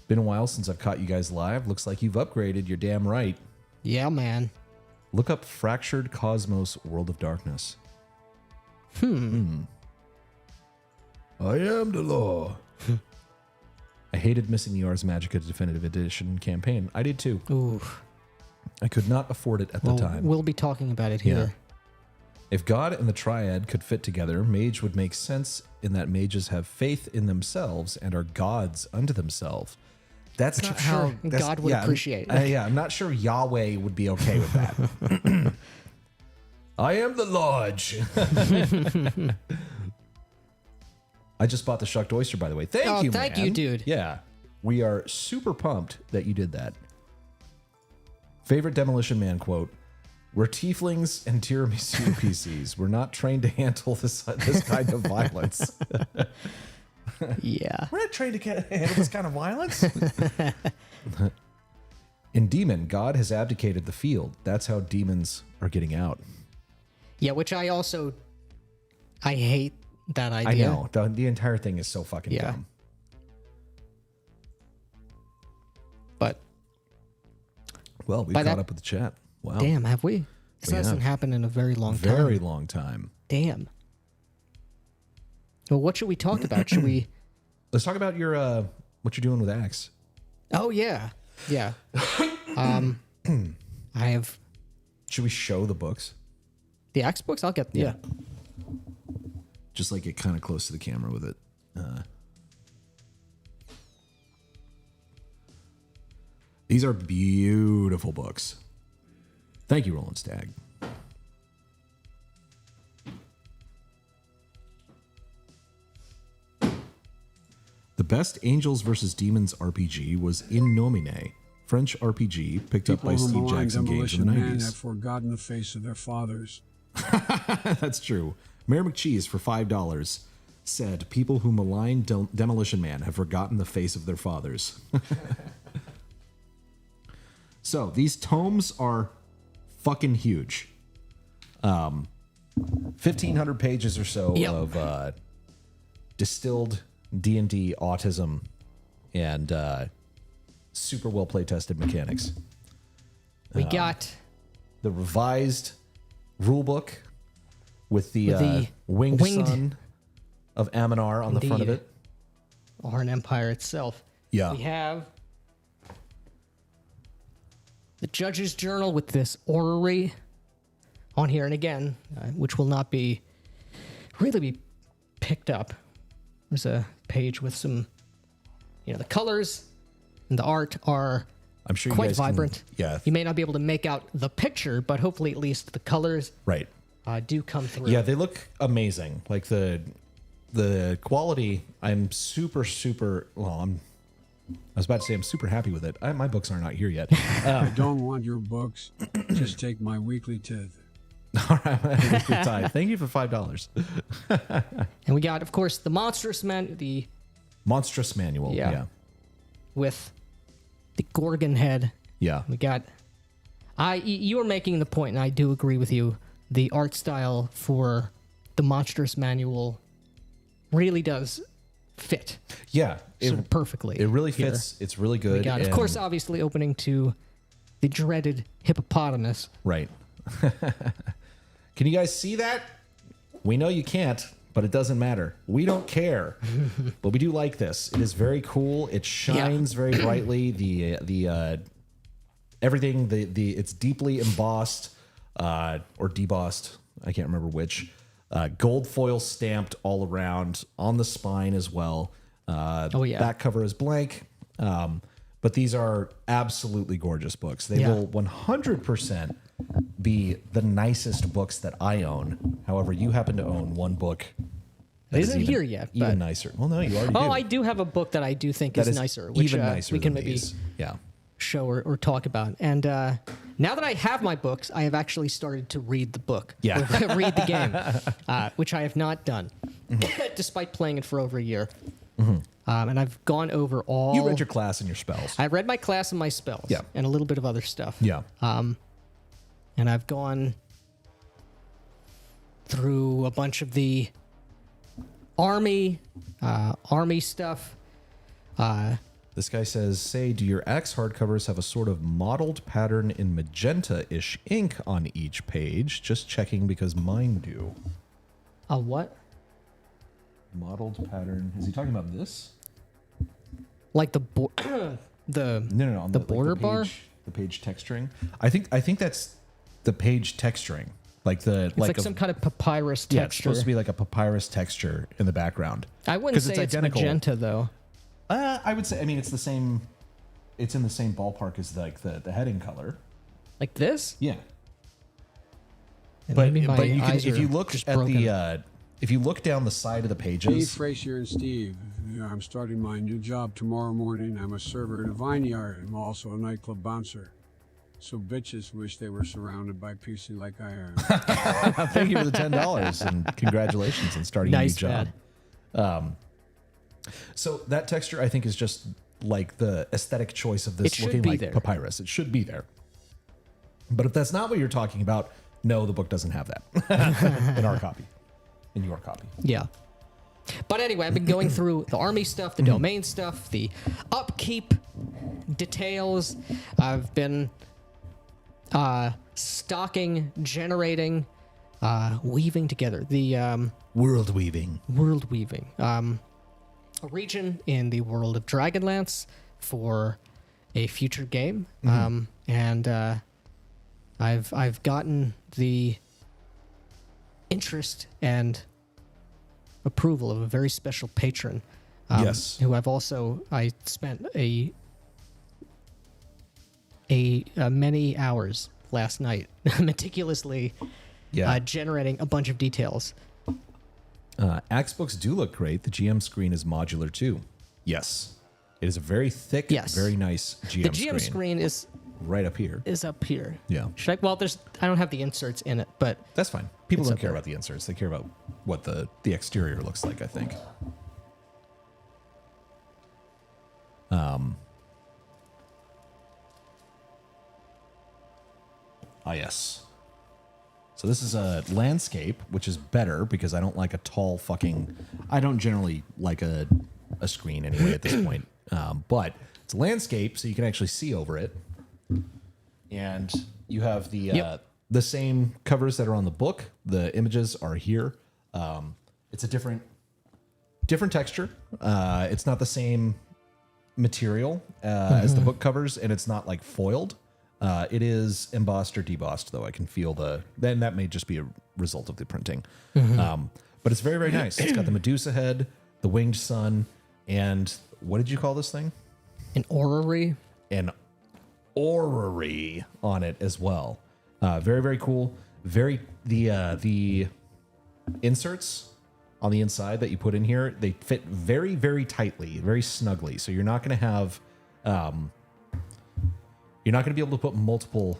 Been a while since I've caught you guys live. Looks like you've upgraded. You're damn right. Yeah, man. Look up Fractured Cosmos World of Darkness. I am the law. I hated missing the Ars Magica Definitive Edition campaign. I did too. Ooh. I could not afford it at the time. We'll be talking about it here. Yeah. If God and the Triad could fit together, mage would make sense in that mages have faith in themselves and are gods unto themselves. That's not how God would appreciate. I'm not sure Yahweh would be okay with that. I am the Lodge. I just bought the shucked oyster, by the way. Thank you, thank you, dude. Yeah, we are super pumped that you did that. Favorite Demolition Man quote: "We're tieflings and tiramisu PCs. We're not trained to handle this kind of violence." Yeah. We're not trained to handle this kind of violence. In Demon, God has abdicated the field. That's how demons are getting out. Yeah, which I hate that idea. I know. The entire thing is so fucking dumb. But well, we caught up with the chat. Wow. Damn, have we? This hasn't happened in a very long time. Very long time. Damn. Well, what should we talk about? Should we? Let's talk about your what you're doing with acks. Oh yeah, yeah. I have. Should we show the books? The axe books? I'll get. Yeah. Just like get kind of close to the camera with it. These are beautiful books. Thank you, Roland Stagg. The best Angels vs. Demons RPG was In Nomine, French RPG picked up by Steve Jackson Games in the 90s. Have forgotten the face of their fathers. That's true. Mayor McCheese for $5 said, "People who malign Demolition Man have forgotten the face of their fathers." So these tomes are fucking huge. 1,500 pages or so of distilled D&D autism and super well play tested mechanics. We got the revised rulebook with the winged son of Aminar on the front of it. Arn Empire itself. Yeah. We have the Judge's Journal with this orrery on here, and again, which will not really be picked up. There's a page with some, the colors and the art are I'm sure quite you guys vibrant. Yeah. You may not be able to make out the picture, but hopefully at least the colors Right. Do come through. Yeah, they look amazing. Like the quality, I'm super, I was about to say I'm super happy with it. My books are not here yet. I don't want your books. Just take my weekly tithe. All right, thank you for $5. And we got, of course, the Monstrous Manual. Yeah. With the Gorgon head. Yeah. We got. You were making the point, and I do agree with you. The art style for the Monstrous Manual really does fit. Yeah. Sort of perfectly. It really here. fits. It's really good. We got, of course, obviously opening to the dreaded hippopotamus. Right. Can you guys see that? We know you can't, but it doesn't matter. We don't care. But we do like this. It is very cool. It shines very brightly. The everything, it's deeply embossed or debossed. I can't remember which. Gold foil stamped all around on the spine as well. Back cover is blank. But these are absolutely gorgeous books. They will 100% be the nicest books that I own. However, you happen to own one book that isn't here yet. Even nicer. Well, no, you already do. I do have a book that I do think is nicer, which even nicer we can than maybe these. show or talk about. And now that I have my books, I have actually started to read the book. Yeah. Read the game, which I have not done, despite playing it for over a year. And I've gone over all... You read your class and your spells. I read my class and my spells. Yeah. And a little bit of other stuff. Yeah. And I've gone through a bunch of the army stuff. This guy says, do your axe hardcovers have a sort of mottled pattern in magenta-ish ink on each page? Just checking because mine do. A what? Mottled pattern. Is he talking about this? Like the No. On the border bar? The page texturing. I think that's the page texturing. It's like some kind of papyrus texture. Yeah, it's supposed to be like a papyrus texture in the background. I wouldn't say it's magenta though. I would say. I mean, it's the same. It's in the same ballpark as like the heading color. Like this? Yeah. But you can, if you look at the if you look down the side of the pages. Hey, Frazier and Steve. I'm starting my new job tomorrow morning. I'm a server in a vineyard. I'm also a nightclub bouncer. So bitches wish they were surrounded by PC like I am. Thank you for the $10 and congratulations on starting a new job. So that texture, I think, is just like the aesthetic choice of this looking like papyrus. It should be there. But if that's not what you're talking about, no, the book doesn't have that in our copy, in your copy. Yeah. But anyway, I've been going through the army stuff, the domain stuff, the upkeep details. I've been stocking, generating, weaving together. The world weaving. A region in the world of Dragonlance for a future game. And I've gotten the interest and approval of a very special patron. Who I spent a many hours last night meticulously generating a bunch of details. Axe books do look great. The GM screen is modular too. Yes. It is a very thick, very nice GM screen. The GM screen is right up here. Is up here. Yeah. I don't have the inserts in it, but that's fine. People don't care about the inserts. They care about what the exterior looks like, I think. Yes. So this is a landscape, which is better because I don't like a tall I don't generally like a screen anyway at this point. But it's a landscape, so you can actually see over it. And you have the same covers that are on the book. The images are here. It's a different Different texture. It's not the same material as the book covers, and it's not like foiled. It is embossed or debossed, though. I can feel then that may just be a result of the printing. But it's very, very nice. It's got the Medusa head, the winged sun, and what did you call this thing? An orrery. An orrery on it as well. Very, very cool. The inserts on the inside that you put in here, they fit very, very tightly, very snugly. So you're not going to have, you're not going to be able to put multiple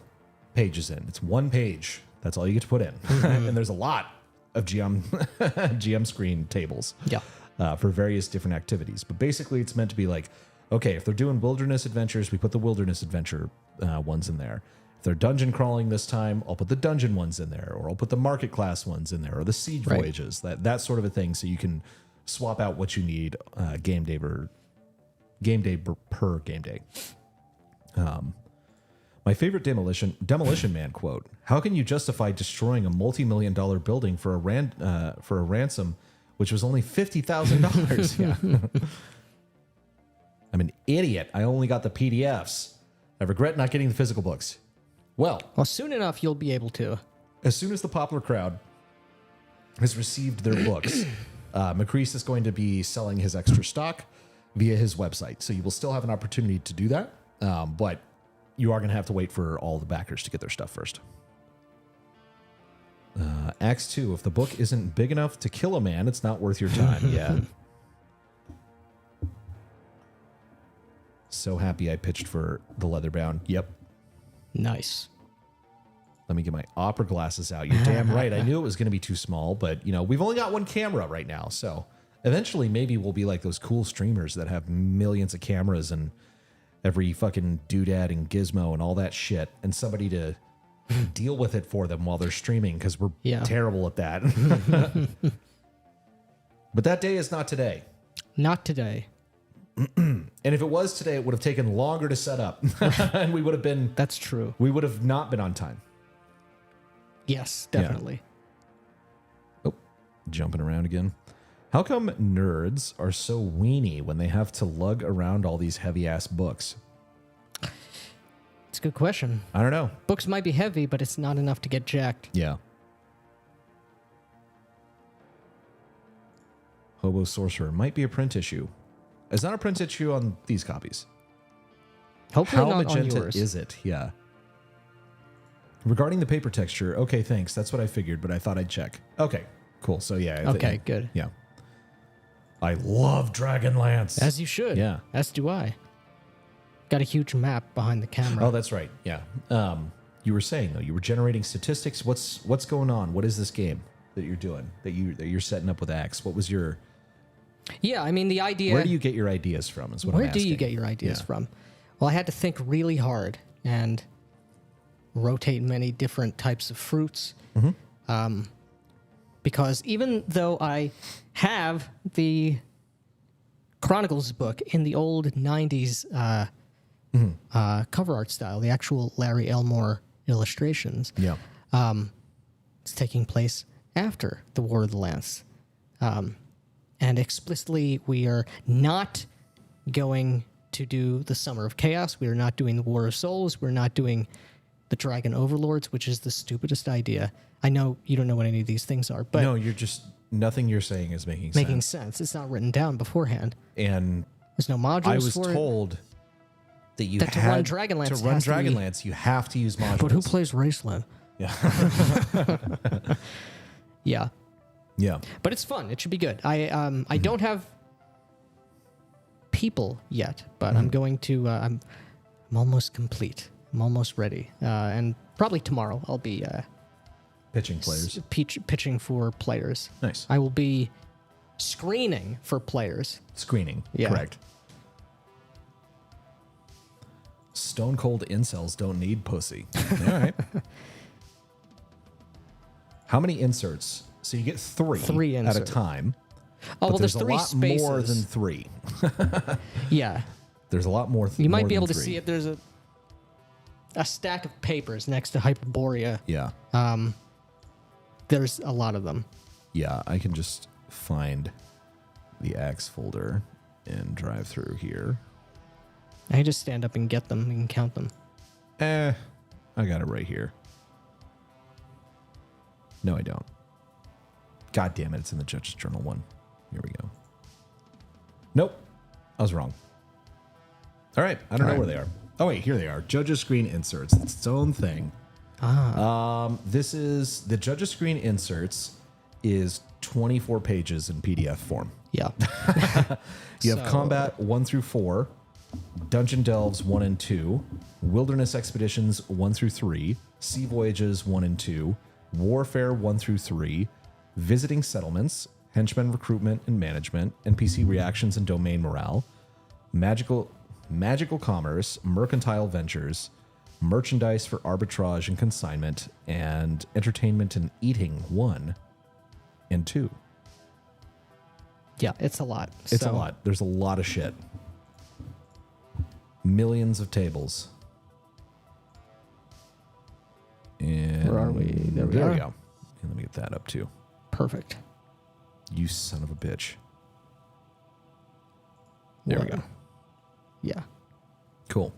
pages in. It's one page. That's all you get to put in. And there's a lot of GM screen tables for various different activities. But basically it's meant to be like, okay, if they're doing wilderness adventures, we put the wilderness adventure ones in there. If they're dungeon crawling this time, I'll put the dungeon ones in there, or I'll put the market class ones in there, or the siege voyages, that sort of a thing. So you can swap out what you need game day per game day. My favorite Demolition Man quote: "How can you justify destroying a multi-million-dollar building for a ransom, which was only $50,000?" Yeah. I'm an idiot. I only got the PDFs. I regret not getting the physical books. Well, soon enough you'll be able to. As soon as the popular crowd has received their books, Macrease is going to be selling his extra stock via his website. So you will still have an opportunity to do that, but you are going to have to wait for all the backers to get their stuff first. Acts 2, if the book isn't big enough to kill a man, it's not worth your time. Yeah. So happy I pitched for the leatherbound. Yep. Nice. Let me get my opera glasses out. You're damn right. I knew it was going to be too small, but we've only got one camera right now. So eventually maybe we'll be like those cool streamers that have millions of cameras and every fucking doodad and gizmo and all that shit, and somebody to deal with it for them while they're streaming, because we're terrible at that. But that day is not today. Not today. And if it was today, it would have taken longer to set up. And we would have been... That's true. We would have not been on time. Yes, definitely. Yeah. Oh, jumping around again. How come nerds are so weenie when they have to lug around all these heavy-ass books? It's a good question. I don't know. Books might be heavy, but it's not enough to get jacked. Yeah. Hobo Sorcerer might be a print issue. It's not a print issue on these copies. Hopefully How not magenta on yours. is it? Yeah. Regarding the paper texture, okay, thanks. That's what I figured, but I thought I'd check. Okay, cool. So yeah. Okay, good. Yeah. I love Dragonlance. As you should. Yeah. As do I. Got a huge map behind the camera. Oh, that's right. Yeah. You were saying though, you were generating statistics. What's going on? What is this game that you're doing? That you're setting up with Axe? What was your... Yeah, I mean, the idea... Where do you get your ideas from is what I'm asking. Where do you get your ideas from? Well, I had to think really hard and rotate many different types of fruits. Because even though I have the Chronicles book in the old 90s cover art style, the actual Larry Elmore illustrations, it's taking place after the War of the Lance. And explicitly, we are not going to do the Summer of Chaos. We are not doing the War of Souls. We're not doing the Dragon Overlords, which is the stupidest idea. I know you don't know what any of these things are, but... No, nothing you're saying is making sense. It's not written down beforehand. And there's no modules I was for told that you to run Dragonlance, you have to use modules. But who plays Raceland? Yeah. Yeah. Yeah. But it's fun. It should be good. I don't have people yet, but I'm going to. I'm almost complete. I'm almost ready. And probably tomorrow I'll be pitching players. Pitching for players. Nice. I will be screening for players. Screening. Yeah. Correct. Stone cold incels don't need pussy. All right. How many inserts? So you get three at a time. Oh, well, there's three a lot spaces. More than three. Yeah. There's a lot more. You might be able to see it. There's a stack of papers next to Hyperborea. Yeah. There's a lot of them. Yeah, I can just find the acks folder and drive through here. I just stand up and get them and count them. I got it right here. No, I don't. God damn it, it's in the Judge's Journal one. Here we go. Nope, I was wrong. All right, I don't know where they are. Oh, wait, here they are. Judge's Screen Inserts. It's its own thing. This is the Judge's Screen Inserts is 24 pages in PDF form. Yeah. You have Combat 1 through 4, Dungeon Delves 1 and 2, Wilderness Expeditions 1 through 3, Sea Voyages 1 and 2, Warfare 1 through 3, Visiting Settlements, Henchman Recruitment and Management, NPC Reactions and Domain Morale, Magical Commerce, Mercantile Ventures, Merchandise for Arbitrage and Consignment, and Entertainment and Eating 1 and 2. Yeah, it's a lot. It's a lot. There's a lot of shit. Millions of tables. And where are we? There we go. And let me get that up too. Perfect. You son of a bitch. There we go. Yeah. Cool.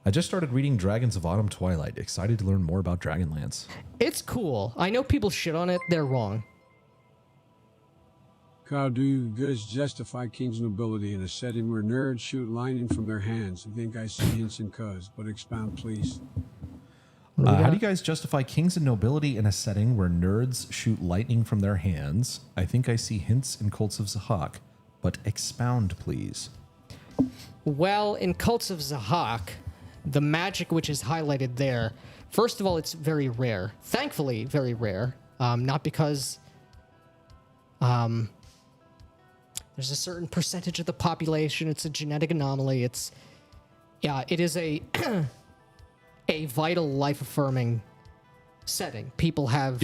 I just started reading Dragons of Autumn Twilight. Excited to learn more about Dragonlance. It's cool. I know people shit on it. They're wrong. How do you guys justify king's nobility in a setting where nerds shoot lightning from their hands? I think I see hints and cuz, but expound, please. How do you guys justify kings and nobility in a setting where nerds shoot lightning from their hands? I think I see hints in Cults of Zahak, but expound, please. Well, in Cults of Zahak, the magic which is highlighted there, first of all, it's very rare. Thankfully, very rare. Not because there's a certain percentage of the population. It's a genetic anomaly. It is a a vital, life-affirming setting. People have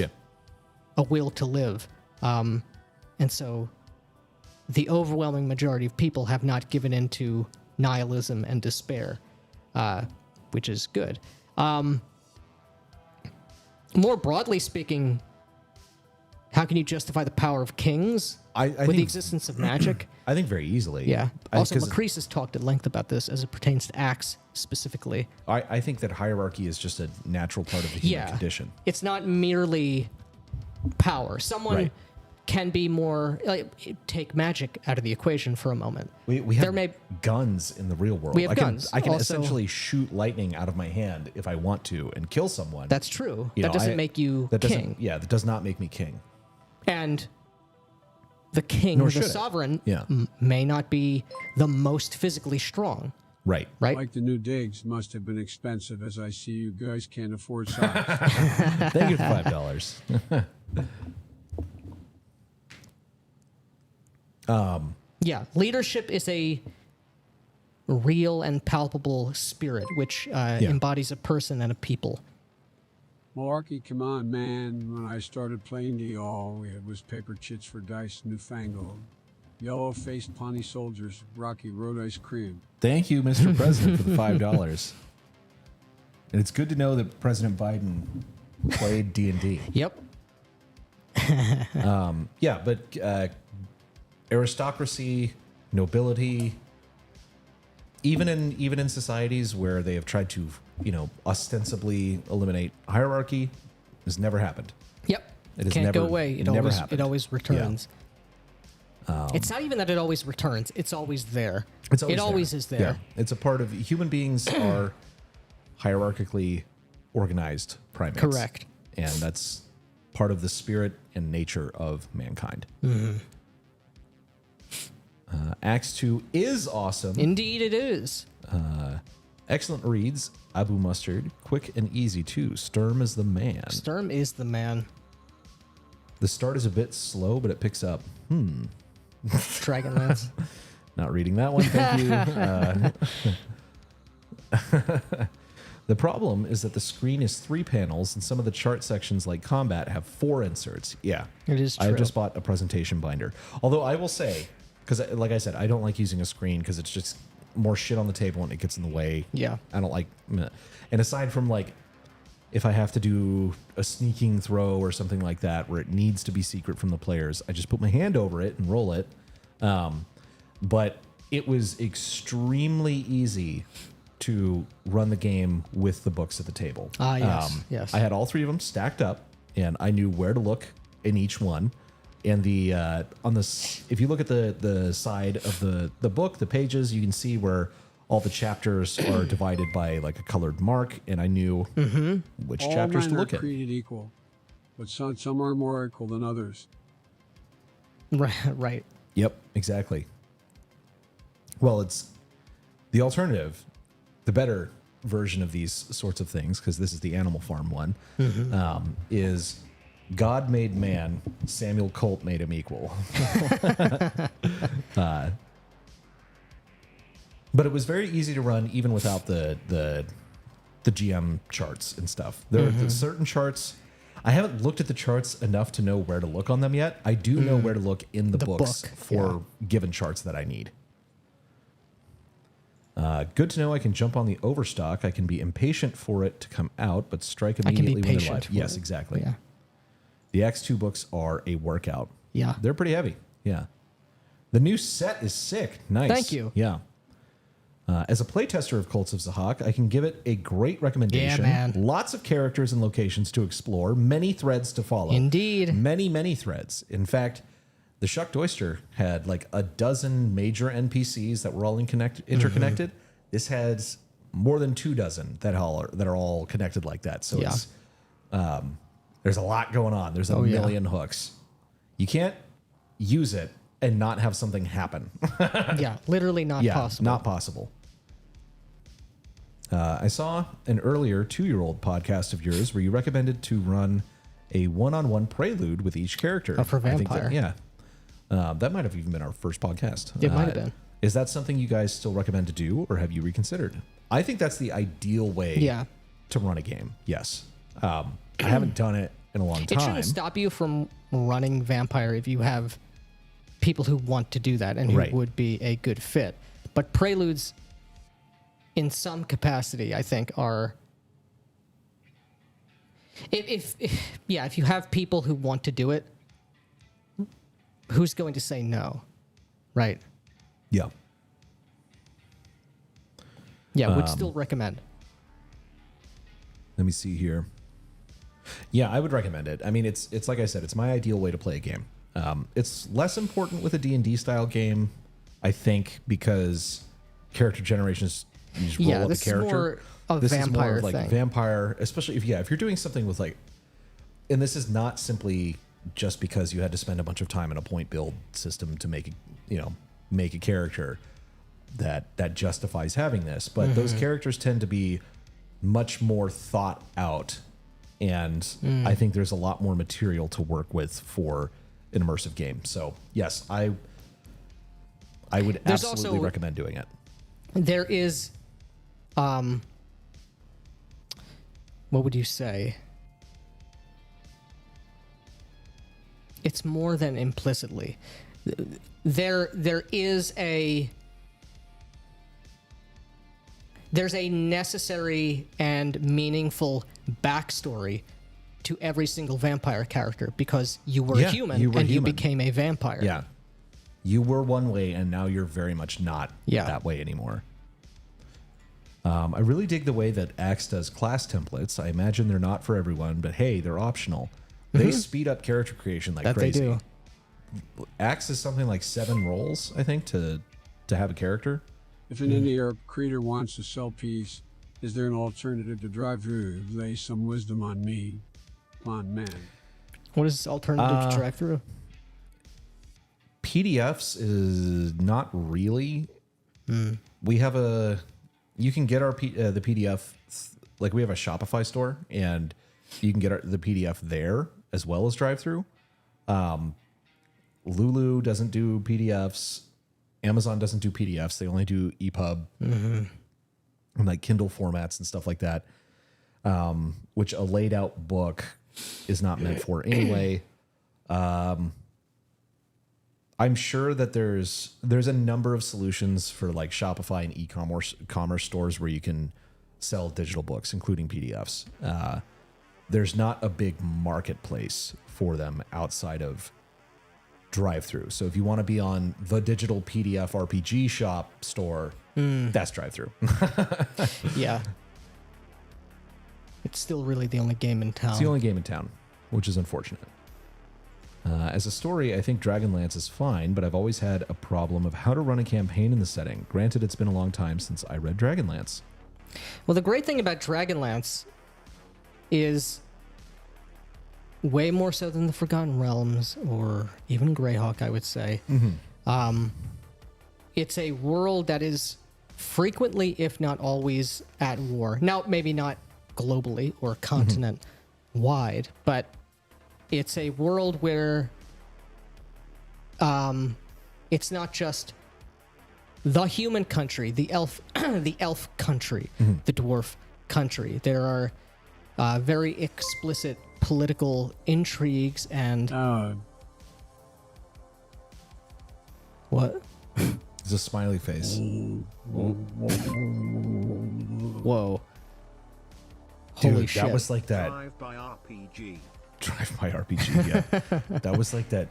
a will to live. And so the overwhelming majority of people have not given in to nihilism and despair, which is good. More broadly speaking, how can you justify the power of kings with the existence of magic? I think very easily. Yeah. Also, Macrease has talked at length about this as it pertains to acts specifically. I think that hierarchy is just a natural part of the human condition. It's not merely power. Someone can be more... take magic out of the equation for a moment. We have guns in the real world. We have guns. I can essentially shoot lightning out of my hand if I want to and kill someone. That's true. That doesn't make you king. Yeah, that does not make me king. And the king, the sovereign, may not be the most physically strong. Right. Like the new digs must have been expensive, as I see you guys can't afford socks. Thank you for $5. Leadership is a real and palpable spirit, which embodies a person and a people. Malarkey, come on, man. When I started playing D, all we had was paper chits for dice, newfangled. Yellow-faced Pawnee soldiers, Rocky Road ice cream. Thank you, Mr. President, for the $5. And it's good to know that President Biden played D&D. Yep. But aristocracy, nobility, even in societies where they have tried to, ostensibly eliminate hierarchy, has never happened. Yep. It can't go away. It always returns. Yeah. It's not even that it always returns. It's always there. It always is there. Yeah. It's a part of human beings are hierarchically organized primates. Correct. And that's part of the spirit and nature of mankind. Mm-hmm. Acts 2 is awesome. Indeed it is. Excellent reads. Abu Mustard. Quick and easy too. Sturm is the man. Sturm is the man. The start is a bit slow, but it picks up. Dragonlance. Not reading that one, thank you. The problem is that the screen is 3 panels, and some of the chart sections, like combat, have 4 inserts. Yeah. It is true. I just bought a presentation binder. Although I will say, because like I said, I don't like using a screen because it's just more shit on the table and it gets in the way. Yeah. I don't like... And aside from, if I have to do a sneaking throw or something like that where it needs to be secret from the players, I just put my hand over it and roll it, But it was extremely easy to run the game with the books at the table. Yes. I had all 3 of them stacked up, and I knew where to look in each one. And if you look at the side of the book, the pages, you can see where all the chapters are divided by like a colored mark, and I knew which All chapters men to are look at. created equal, but some are more equal than others. Right. Yep, exactly. Well, it's the alternative, the better version of these sorts of things, because this is the Animal Farm one, is God made man, Samuel Colt made him equal. But it was very easy to run even without the GM charts and stuff. There are certain charts. I haven't looked at the charts enough to know where to look on them yet. I do know where to look in the books for given charts that I need. Good to know I can jump on the overstock. I can be impatient for it to come out, but strike immediately when they're live. Yes, exactly. Yeah. The X2 books are a workout. Yeah. They're pretty heavy. Yeah. The new set is sick. Nice. Thank you. Yeah. As a playtester of Cults of Zahak, I can give it a great recommendation. Yeah, man. Lots of characters and locations to explore, many threads to follow. Indeed. Many, many threads. In fact, the Shucked Oyster had like a dozen major NPCs that were all interconnected. This has more than 24 that are all connected like that. So it's there's a lot going on. There's a million hooks. You can't use it and not have something happen. Yeah, literally not possible. Not possible. I saw an earlier 2-year-old podcast of yours where you recommended to run a one-on-one prelude with each character. For Vampire. That might have even been our first podcast. It might have been. Is that something you guys still recommend to do, or have you reconsidered? I think that's the ideal way to run a game. Yes. I haven't done it in a long time. It shouldn't stop you from running Vampire if you have people who want to do that and who would be a good fit. But preludes, in some capacity, I think are... If you have people who want to do it, who's going to say no? Right? Yeah. Yeah, would still recommend. Let me see here. Yeah, I would recommend it. I mean, it's like I said, it's my ideal way to play a game. It's less important with a D&D style game, I think, because character generation is you just roll up a character. Is more a this vampire is more of like thing. vampire, especially if you're doing something with like, and this is not simply just because you had to spend a bunch of time in a point build system to make a character that justifies having this, but those characters tend to be much more thought out, and I think there's a lot more material to work with for an immersive game. So yes, I would absolutely recommend doing it. There is, what would you say? It's more than implicitly. There's a necessary and meaningful backstory to every single vampire character because you were a human you became a vampire. Yeah. You were one way and now you're very much not that way anymore. I really dig the way that Acks does class templates. I imagine they're not for everyone, but hey, they're optional. They speed up character creation like crazy. They do. Acks is something like 7 rolls, I think, to have a character. If an indie or creator wants to sell peace, is there an alternative to drive through? Lay some wisdom on me, on man. What is alternative to drive through? PDFs is not really. We have you can get our the PDF, like we have a Shopify store, and you can get the PDF there as well as drive through. Lulu doesn't do PDFs. Amazon doesn't do PDFs. They only do EPUB and like Kindle formats and stuff like that, which a laid out book is not meant for anyway. I'm sure that there's a number of solutions for like Shopify and commerce stores where you can sell digital books, including PDFs. There's not a big marketplace for them outside of drive-through. So if you want to be on the digital PDF RPG shop store, that's drive-through. Yeah. It's still really the only game in town. It's the only game in town, which is unfortunate. As a story, I think Dragonlance is fine, but I've always had a problem of how to run a campaign in the setting. Granted, it's been a long time since I read Dragonlance. Well, the great thing about Dragonlance is way more so than the Forgotten Realms or even Greyhawk, I would say. It's a world that is frequently, if not always, at war. Now, maybe not globally or continent-wide, but it's a world where it's not just the human country, the elf, the elf country, the dwarf country. There are very explicit political intrigues and what? It's a smiley face. Whoa! Dude, Holy shit! That was like that. Drive by RPG. Drive by RPG. Yeah, that was like that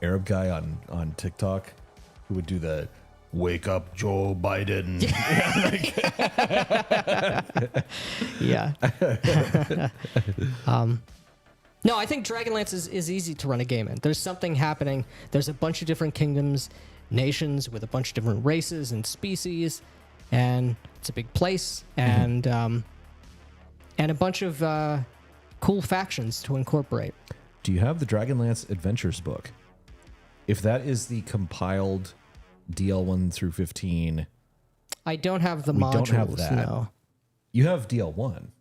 Arab guy on TikTok who would do the "Wake up, Joe Biden." Yeah. No, I think Dragonlance is easy to run a game in. There's something happening. There's a bunch of different kingdoms, nations with a bunch of different races and species, and it's a big place, and a bunch of cool factions to incorporate. Do you have the Dragonlance Adventures book? If that is the compiled DL 1 through 15, I don't have the we modules. don't have that. No. You have DL 1.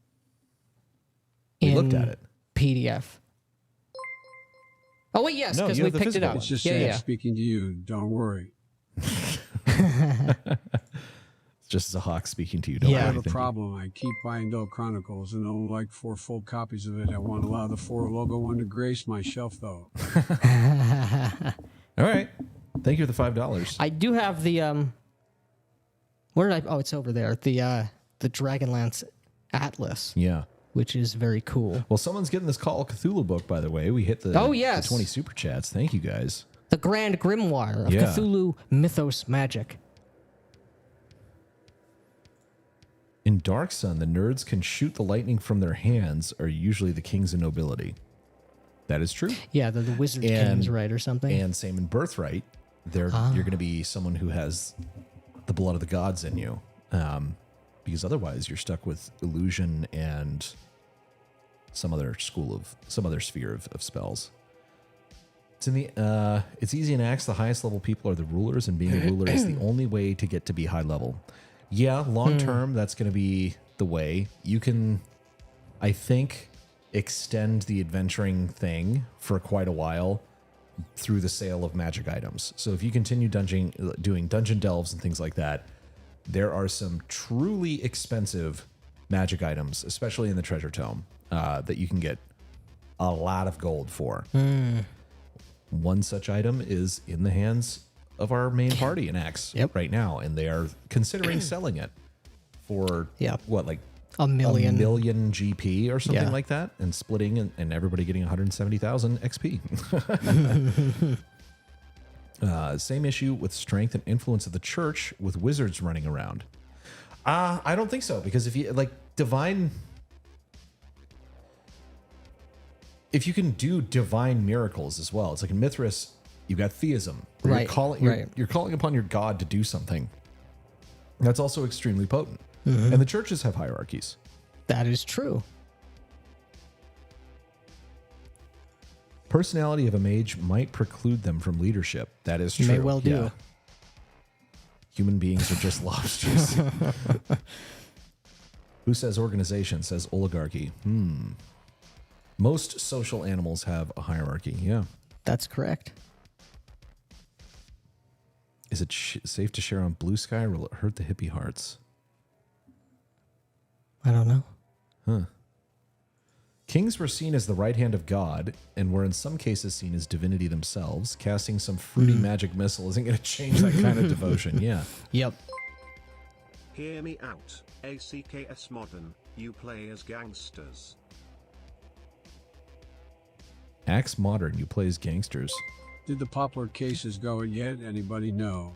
We looked at it. PDF. Oh wait, yes, No, because you we have the picked it physical up. one. It's just yeah. speaking to you. Don't worry. It's just a hawk speaking to you. Don't Yeah. I worry, have a thank you. problem. I keep buying Doe Chronicles and don't like 4 full copies of it. I want to allow the 4 logo one to grace my shelf, though. All right. Thank you for the $5. I do have the where did I? Oh, it's over there. The Dragonlance Atlas, Yeah. which is very cool. Well, someone's getting this Call of Cthulhu book, by the way. We hit the, Oh, yes. the 20 super chats. Thank you, guys. The Grand Grimoire of Yeah. Cthulhu Mythos Magic. In Dark Sun, the nerds can shoot the lightning from their hands are usually the kings and nobility. That is true. Yeah, the Wizard And- Kings, right, or something. And same in Birthright. You're going to be someone who has the blood of the gods in you. Because otherwise you're stuck with illusion and some other sphere of spells. It's in the it's easy in Acts. The highest level people are the rulers, and being a ruler is the only way to get to be high level. Yeah, long term, that's going to be the way. You can, I think, extend the adventuring thing for quite a while through the sale of magic items. So if you continue doing dungeon delves and things like that, there are some truly expensive magic items, especially in the treasure tome, that you can get a lot of gold for. One such item is in the hands of our main party in Acts right now, and they are considering selling it for what, like a million GP or something like that, and splitting and everybody getting 170,000 XP. Same issue with strength and influence of the church with wizards running around. I don't think so, because if you like divine, if you can do divine miracles as well, it's like in Mithras, you've got theism. Where you're calling upon your god to do something. That's also extremely potent. And the churches have hierarchies. That is true. Personality of a mage might preclude them from leadership. That is true. May well do. Yeah. Human beings are just lobsters. Who says organization? Says oligarchy. Most social animals have a hierarchy. Yeah. That's correct. Is it safe to share on Blue Sky, or will it hurt the hippie hearts? I don't know. Kings were seen as the right hand of God, and were in some cases seen as divinity themselves. Casting some fruity magic missile isn't going to change that kind of devotion. Yeah. Yep. Hear me out, ACKS Modern, you play as gangsters. Axe Modern, you play as gangsters. Did the poplar cases go yet? Anybody know?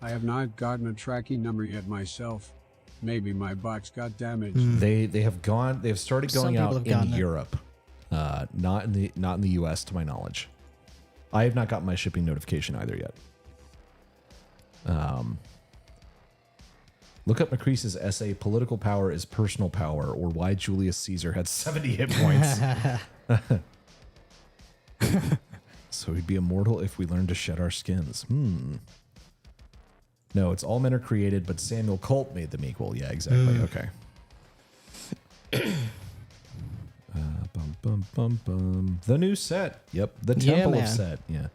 I have not gotten a tracking number yet myself. Maybe my box got damaged. They have gone. They've started going out in Europe, not in the U.S. to my knowledge. I have not gotten my shipping notification either yet. Look up Macreese's essay, Political Power is Personal Power, or Why Julius Caesar Had 70 Hit Points. So we'd be immortal if we learned to shed our skins. No, it's all men are created, but Samuel Colt made them equal. Yeah, exactly. Okay. The new set. Yep. The Temple of Set. Yeah.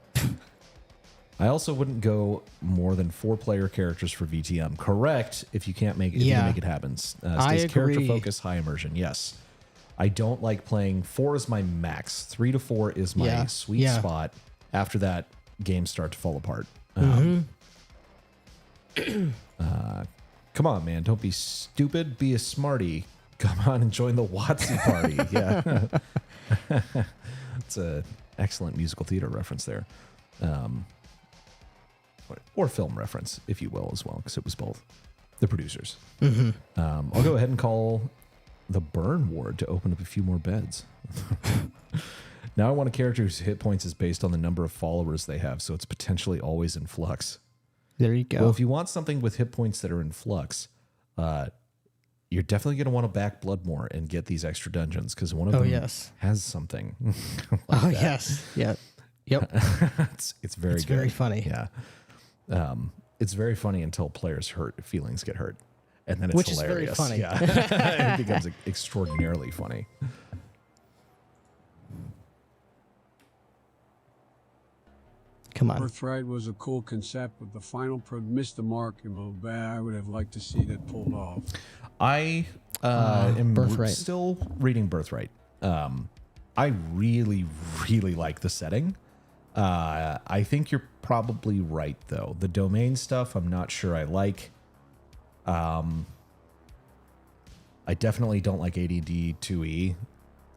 I also wouldn't go more than 4-player characters for VTM. Correct if you can't make it, if you can make it happen. Stays character focus, high immersion. Yes. I don't like playing 4 is my max. 3 to 4 is my sweet spot. After that, games start to fall apart. Come on, man. Don't be stupid. Be a smarty. Come on and join the Watsy party. Yeah. It's an excellent musical theater reference there. Or film reference, if you will, as well, because it was both. The producers. I'll go ahead and call the Burn Ward to open up a few more beds. Now I want a character whose hit points is based on the number of followers they have, so it's potentially always in flux. There you go. Well, if you want something with hit points that are in flux, you're definitely going to want to back BloodMoor and get these extra dungeons, because one of them has something. Like yes. Yeah. Yep. It's very good. Very funny. Yeah. It's very funny until players' feelings get hurt. And then it's hilarious. Is very funny. Yeah. It becomes extraordinarily funny. Come on. Birthright was a cool concept, but the final prod missed the mark, and I would have liked to see that pulled off. I am still reading Birthright. I really, really like the setting. I think you're probably right, though. The domain stuff, I'm not sure I like. I definitely don't like ADD 2E.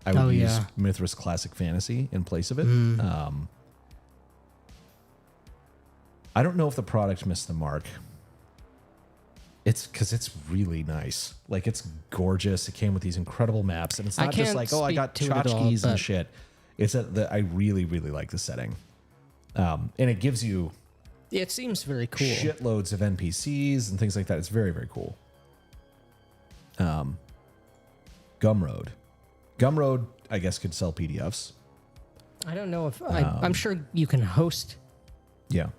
I would use Mithras Classic Fantasy in place of it. I don't know if the product missed the mark. It's because it's really nice. Like, it's gorgeous. It came with these incredible maps, and it's not just like, oh, I got tchotchkes and shit. It's that I really, really like the setting. And it gives you... It seems very cool. Shitloads of NPCs and things like that. It's very, very cool. Gumroad. Gumroad, I guess, could sell PDFs. I don't know if... I'm sure you can host... Yeah.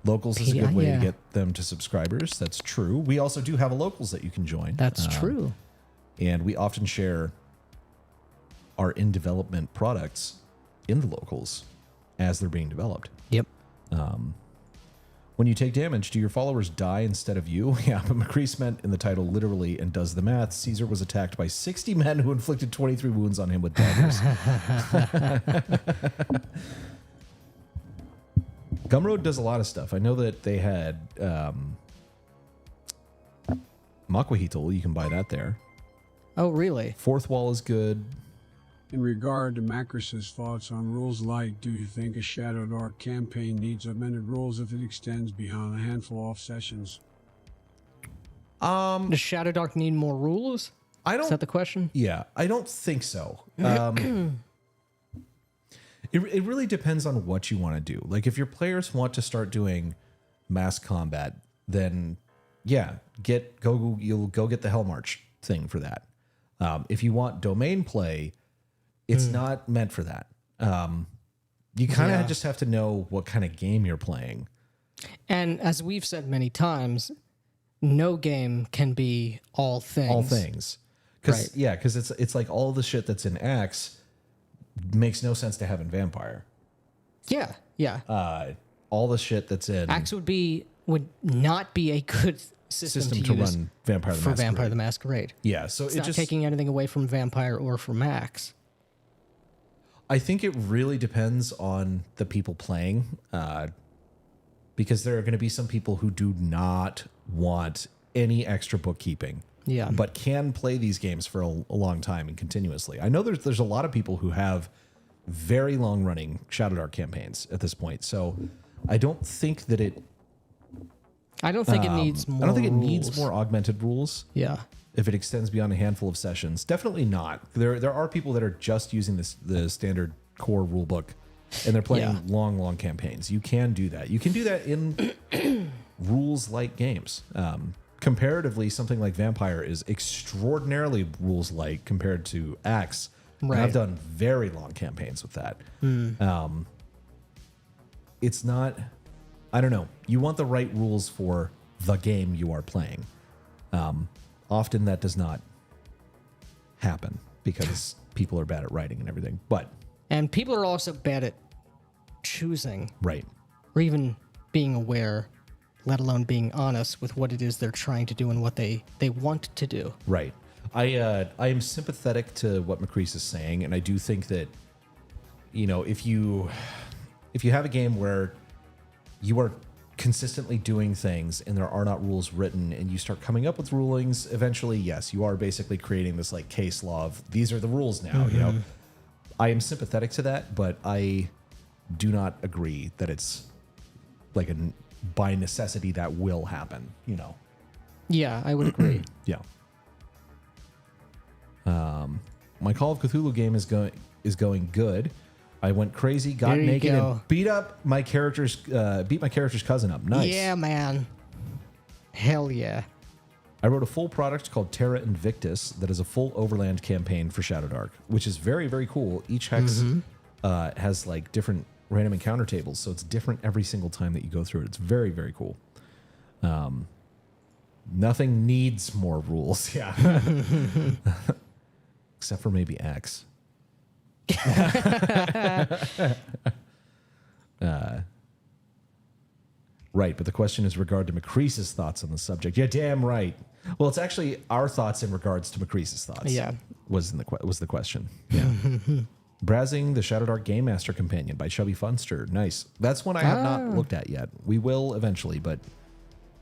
Locals is a good way to get them to subscribers. That's true. We also do have a Locals that you can join. That's true. And we often share our in-development products in the Locals as they're being developed. Yep. When you take damage, do your followers die instead of you? Yeah, but Macreese meant in the title literally and does the math. Caesar was attacked by 60 men who inflicted 23 wounds on him with daggers. Gumroad does a lot of stuff. I know that they had Makwahital. You can buy that there. Oh, really? Fourth Wall is good. In regard to Macris's thoughts on rules like, do you think a Shadow Dark campaign needs amended rules if it extends beyond a handful of sessions? Does Shadow Dark need more rules? Is that the question? Yeah, I don't think so. It really depends on what you want to do. Like, if your players want to start doing mass combat, then yeah, you'll go get the Hell March thing for that. If you want domain play, it's not meant for that. You kind of just have to know what kind of game you're playing. And as we've said many times, no game can be all things. All things. Because it's like all the shit that's in Acts makes no sense to have in Vampire. Yeah, yeah. All the shit that's in Acts would not be a good system to use run Vampire the Masquerade. Vampire the Masquerade. Yeah, so it's not taking anything away from Vampire or from Acts. I think it really depends on the people playing, because there are going to be some people who do not want any extra bookkeeping. Yeah. But can play these games for a long time and continuously. I know there's a lot of people who have very long running Shadow Dark campaigns at this point. So I don't think that it. I don't think it needs more. I don't think it rules. needs more augmented rules. Yeah. If it extends beyond a handful of sessions, definitely not. There are people that are just using the standard core rulebook, and they're playing long campaigns. You can do that. You can do that in rules-like games. Comparatively, something like Vampire is extraordinarily rules-like compared to Acks. Right. And I've done very long campaigns with that. It's not. I don't know. You want the right rules for the game you are playing. Often that does not happen because people are bad at writing and everything. And people are also bad at choosing. Right. Or even being aware, let alone being honest with what it is they're trying to do and what they want to do. Right. I am sympathetic to what Macrease is saying, and I do think that, if you have a game where you are consistently doing things and there are not rules written and you start coming up with rulings, eventually, yes, you are basically creating this like case law of these are the rules now. I am sympathetic to that, but I do not agree that it's like by necessity that will happen. Yeah, I would agree. Yeah. My Call of Cthulhu game is going good. I went crazy, got naked, and beat my character's cousin up. Nice. Yeah, man. Hell yeah. I wrote a full product called Terra Invictus that is a full overland campaign for Shadow Dark, which is very, very cool. Each hex has like different random encounter tables, so it's different every single time that you go through it. It's very, very cool. Nothing needs more rules. Yeah. Except for maybe X. Right, but the question is regard to Macrease's thoughts on the subject. Yeah, damn right. Well, it's actually our thoughts in regards to Macrease's thoughts. Yeah, was the question. Yeah. Browsing the Shadow Dark Game Master Companion by Chubby Funster. Nice. That's one I have not looked at yet. We will eventually, but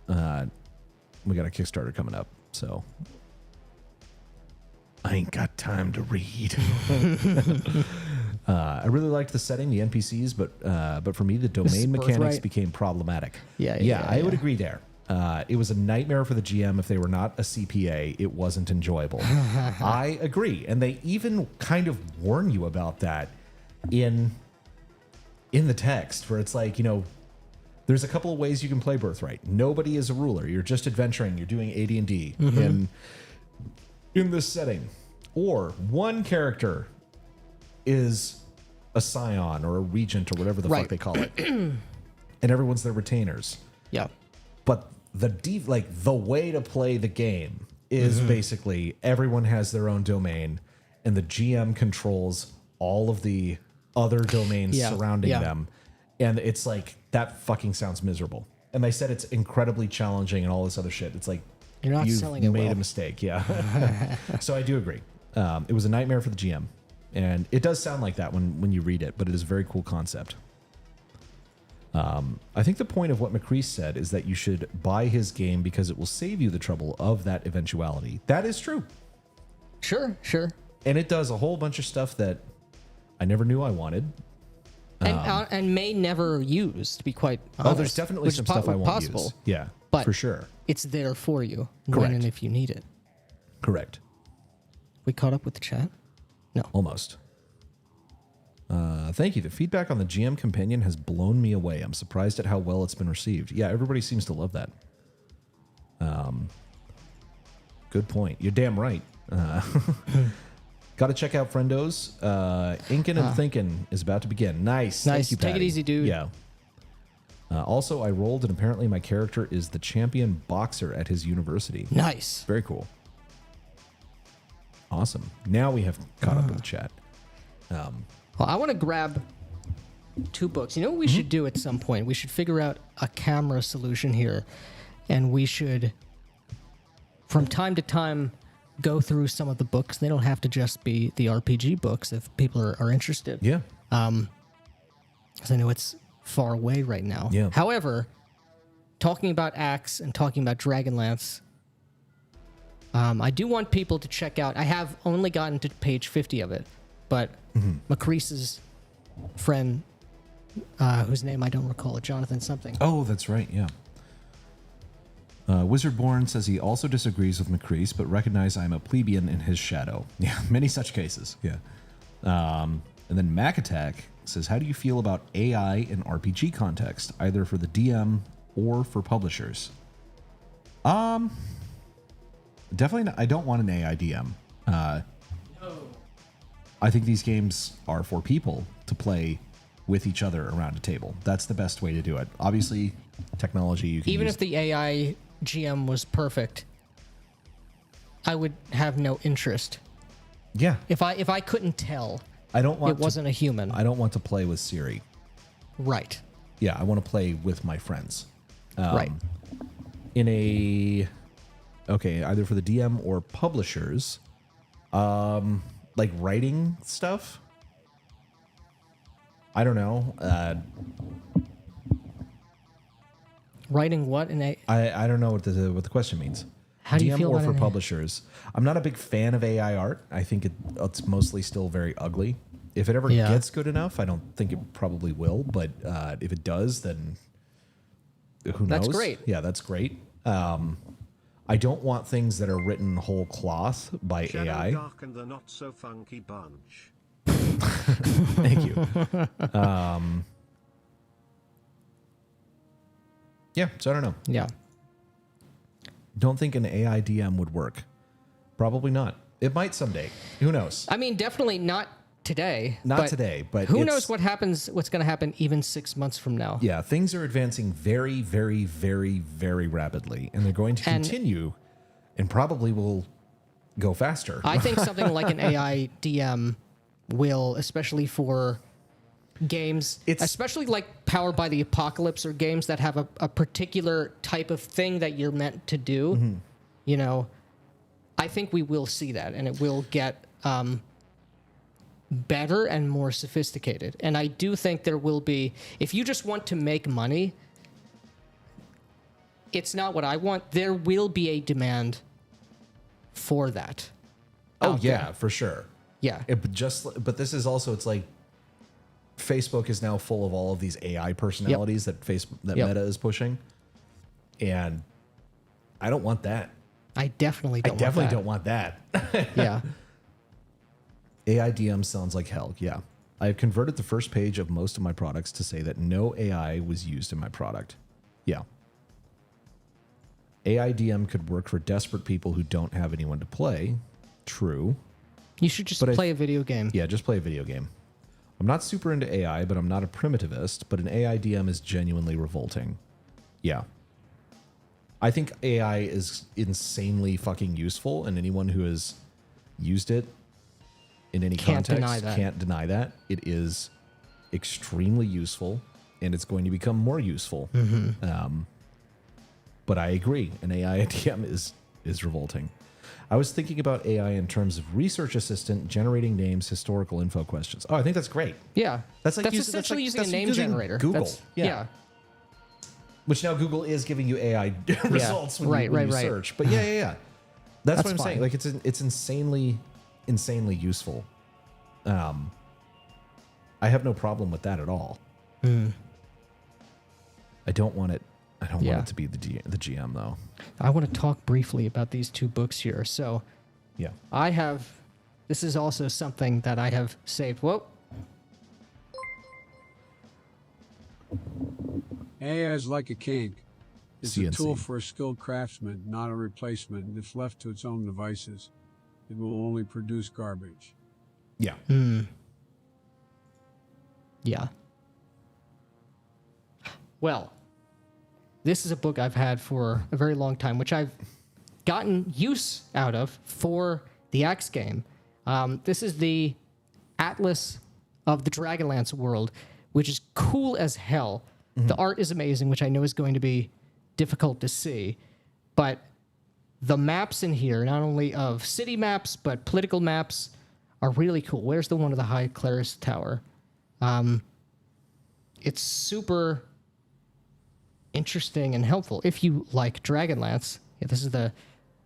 we got a Kickstarter coming up, so I ain't got time to read. I really liked the setting, the NPCs, but for me, the domain mechanics became problematic. Yeah, I would agree there. It was a nightmare for the GM if they were not a CPA. It wasn't enjoyable. I agree, and they even kind of warn you about that in the text, where it's like, there's a couple of ways you can play Birthright. Nobody is a ruler. You're just adventuring. You're doing AD&D in this setting, or one character is a scion or a regent or whatever the fuck they call it, and everyone's their retainers. Yeah, but the way to play the game is basically everyone has their own domain, and the GM controls all of the other domains surrounding them, and it's like that fucking sounds miserable. And they said it's incredibly challenging and all this other shit. It's like, you're not selling it well. You made a mistake, yeah. So I do agree. It was a nightmare for the GM, and it does sound like that when you read it, but it is a very cool concept. I think the point of what Macrease said is that you should buy his game because it will save you the trouble of that eventuality. That is true. Sure. And it does a whole bunch of stuff that I never knew I wanted. And may never use, to be quite honest. Oh, there's definitely some stuff I won't use. Yeah, but for sure. It's there for you when and if you need it. Correct. We caught up with the chat? No. Almost. Thank you. The feedback on the GM Companion has blown me away. I'm surprised at how well it's been received. Yeah, everybody seems to love that. Good point. You're damn right. Got to check out Friendos. Inkin' and Thinkin' is about to begin. Nice. Thank you, Patty. Take it easy, dude. Yeah. Also, I rolled, and apparently my character is the champion boxer at his university. Nice. Very cool. Awesome. Now we have caught up with the chat. Well, I want to grab 2 books. You know what we should do at some point? We should figure out a camera solution here, and we should, from time to time, go through some of the books. They don't have to just be the RPG books if people are interested. Yeah. Because I know it's far away right now. Yeah. However, talking about Acks and talking about Dragonlance, I do want people to check out. I have only gotten to page 50 of it, but Macrease's friend whose name I don't recall, Jonathan something. Oh, that's right. Yeah. Wizardborn says he also disagrees with McCrease, but recognize I'm a plebeian in his shadow. Yeah, many such cases. Yeah. And then Mac Attack says, how do you feel about AI in RPG context, either for the DM or for publishers? Definitely not, I don't want an AI DM. No. I think these games are for people to play with each other around a table. That's the best way to do it. Obviously, technology you can even use. if the AI GM was perfect, I would have no interest. Yeah. If I couldn't tell, I don't want it wasn't a human. I don't want to play with Siri. Right. Yeah, I want to play with my friends. Right. Okay, either for the DM or publishers, like writing stuff. I don't know. Writing what in a? I don't know what the question means. How do you feel or about for an publishers? I'm not a big fan of AI art. I think it's mostly still very ugly. If it ever gets good enough, I don't think it probably will. But if it does, then who knows? That's great. Yeah, that's great. I don't want things that are written whole cloth by Shadow AI. Dark and the not so funky bunch. Thank you. Yeah, so I don't know. Yeah. Don't think an AI DM would work. Probably not. It might someday. Who knows? I mean, definitely not today. Not today, but who knows what's going to happen even 6 months from now. Yeah, things are advancing very, very, very, very rapidly, and they're going to continue and probably will go faster. I think something like an AI DM will, especially for games, especially like Powered by the Apocalypse or games that have a particular type of thing that you're meant to do, Mm-hmm. you know, I think we will see that, and it will get better and more sophisticated. And I do think there will be, if you just want to make money, it's not what I want. There will be a demand for that. Oh yeah, for sure. Yeah. But this is also, it's like Facebook is now full of all of these AI personalities that Meta is pushing, and I don't want that. I definitely don't want that. Yeah. AI DM sounds like hell. Yeah. I have converted the first page of most of my products to say that no AI was used in my product. Yeah. AI DM could work for desperate people who don't have anyone to play. True. You should just play a video game. Yeah, just play a video game. I'm not super into AI, but I'm not a primitivist, but an AI DM is genuinely revolting. Yeah. I think AI is insanely fucking useful, and anyone who has used it in any context can't deny that. It is extremely useful, and it's going to become more useful. Mm-hmm. But I agree, an AI DM is revolting. I was thinking about AI in terms of research assistant generating names, historical info questions. Oh, I think that's great. Yeah. That's essentially using a name generator. Google. Yeah. Which now Google is giving you AI results when you search. But yeah. That's what I'm saying. Like it's insanely useful. I have no problem with that at all. I don't want it. I don't want it to be the GM though. I want to talk briefly about these two books here. So, yeah, this is also something that I have saved. Whoa. AI is like a kink. It's CNC. a tool for a skilled craftsman, not a replacement. If left to its own devices, it will only produce garbage. Yeah. Yeah. Well, this is a book I've had for a very long time, which I've gotten use out of for the Acks game. This is the Atlas of the Dragonlance world, which is cool as hell. Mm-hmm. The art is amazing, which I know is going to be difficult to see. But the maps in here, not only of city maps, but political maps, are really cool. Where's the one of the High Claris Tower? It's super interesting and helpful if you like Dragonlance. Yeah, this is the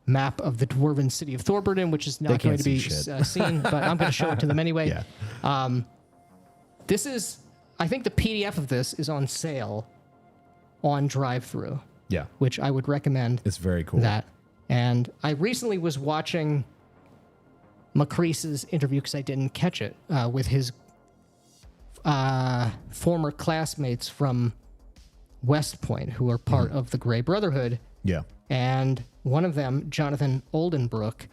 map of the dwarven city of Thorburden, which is not going to be seen, but I'm going to show it to them anyway. Yeah. This is, I think the PDF of this is on sale on drive-thru. Yeah. Which I would recommend. It's very cool. That. And I recently was watching Macreese's interview, because I didn't catch it, with his former classmates from West Point, who are part of the Grey Brotherhood. Yeah. And one of them, Jonathan Oldenbrook,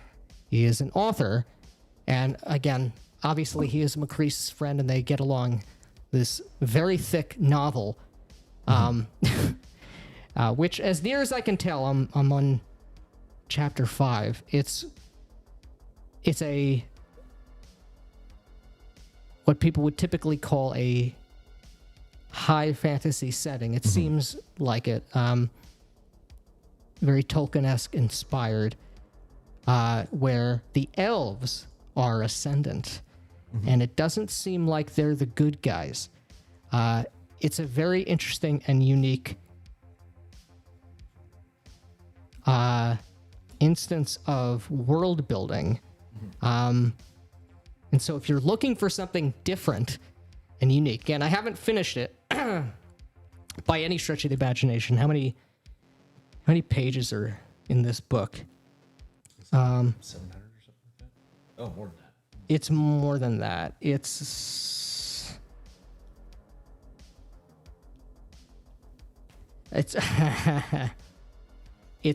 he is an author. And again, obviously he is Macreese's friend and they get along. This very thick novel, which, as near as I can tell, I'm on chapter 5. It's a what people would typically call a high fantasy setting. It seems like it. Very Tolkien-esque inspired, where the elves are ascendant, and it doesn't seem like they're the good guys. It's a very interesting and unique instance of world building. And so if you're looking for something different and unique, and I haven't finished it by any stretch of the imagination. How many pages are in this book? 700 or something like that? Oh, more than that. It's more than that. It's it's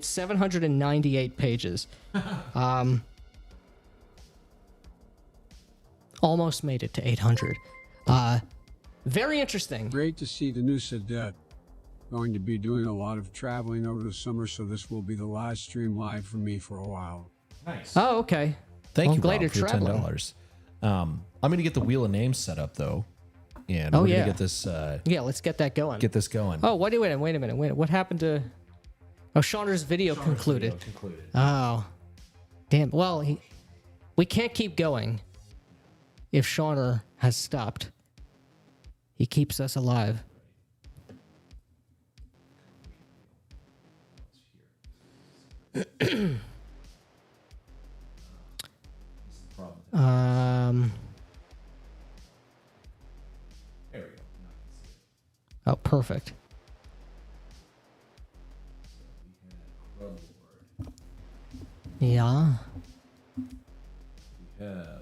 798 pages. Almost made it to 800. Very interesting. Great to see the new Cadet. Going to be doing a lot of traveling over the summer, so this will be the last stream live for me for a while. Nice. Oh, okay. Thank Well, you, glad Rob, you're for the traveling. $10. I'm going to get the Wheel of Names set up, though. And we're going to get this... Yeah, let's get that going. Get this going. Oh, wait a minute. What happened to... Oh, Shauner's video concluded. Oh, damn. Well, we can't keep going if Shauner has stopped. He keeps us alive. There we go. Oh, perfect. Yeah. We have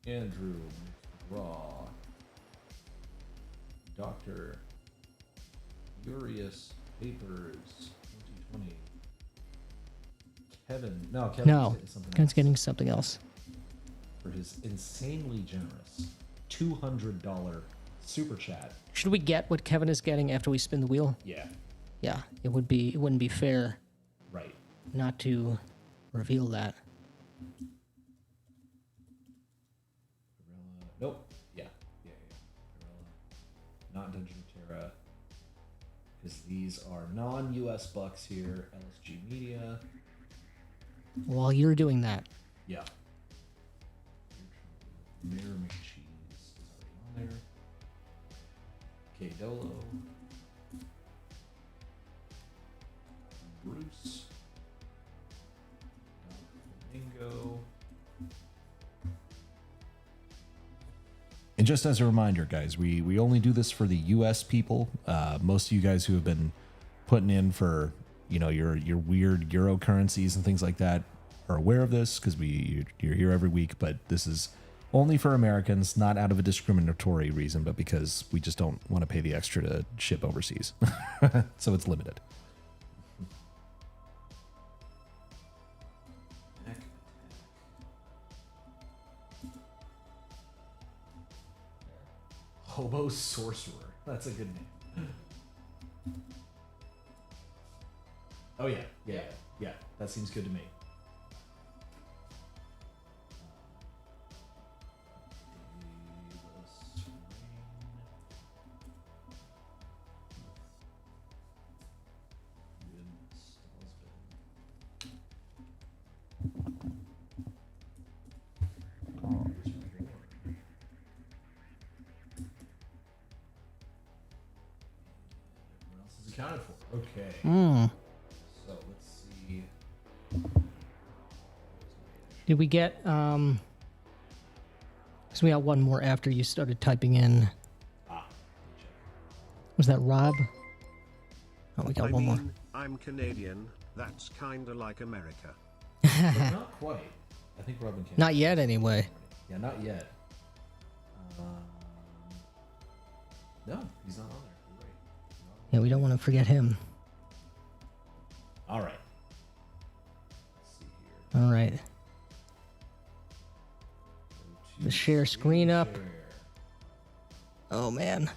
Andrew Raw, Dr. Furious Papers 2020. Kevin's No, getting something Ken's else getting something else. for his insanely generous $200 super chat. Should we get what Kevin is getting after we spin the wheel? Yeah, Yeah, it wouldn't be fair right. not to reveal that. Nope. Yeah. Not Dungeon of Terra. Because these are non-US bucks here. LSG Media. While you're doing that, Yeah. Mirror McCheese is already on there. K Dolo. Bruce. Flamingo. And just as a reminder, guys, we only do this for the U.S. people. Most of you guys who have been putting in for, you know, your weird Euro currencies and things like that are aware of this because you're here every week. But this is only for Americans, not out of a discriminatory reason, but because we just don't want to pay the extra to ship overseas. So it's limited. Hobo Sorcerer. That's a good name. Oh, yeah. That seems good to me. Accounted for. Okay. So let's see. did we get? So we got one more after you started typing in. Was that Rob? Oh, we got one more. I'm Canadian. That's kinda like America. But not quite. I think Robin can. Not yet, anyway. Yeah, not yet. No, he's not on there. You're right. Yeah, we don't want to forget him. All right. Let's see here. All right. The share screen up. Share. Oh, man.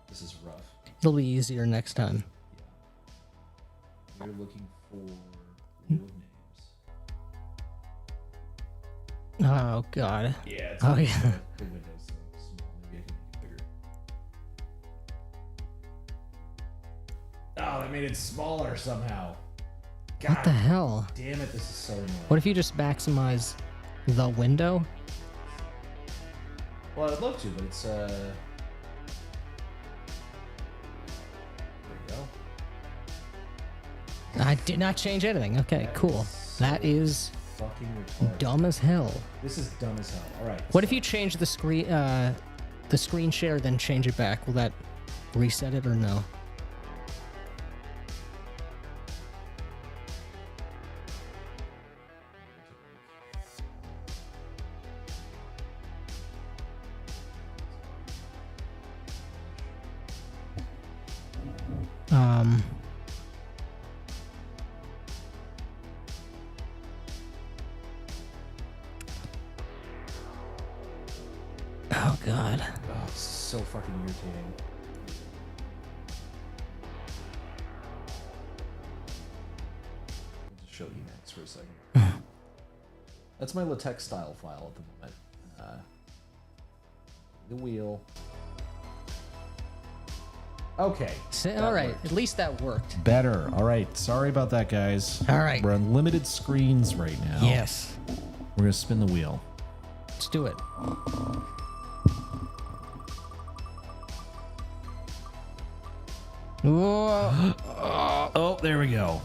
This is rough. It'll be easier next time. Yeah. We're looking for real names. Oh, God. Yeah. It's Oh, the yeah. window's so small. Maybe I can make it bigger. Oh, that made it smaller somehow. God What the hell? damn it, this is so annoying. What if you just maximize the window? Well, I'd love to, but it's there we go. I did not change anything. Okay, cool. That is Fucking retarded. dumb as hell. This is dumb as hell. All right. What if you change the screen share, then change it back? Will that reset it or no? Oh, God. Oh, it's so fucking irritating. I'll just show Emacs for a second. That's my LaTeX style file at the moment. The wheel. Okay. All right. worked. At least that worked. Better. All right. Sorry about that, guys. All right. We're on limited screens right now. Yes. We're going to spin the wheel. Let's do it. Whoa. Oh, there we go.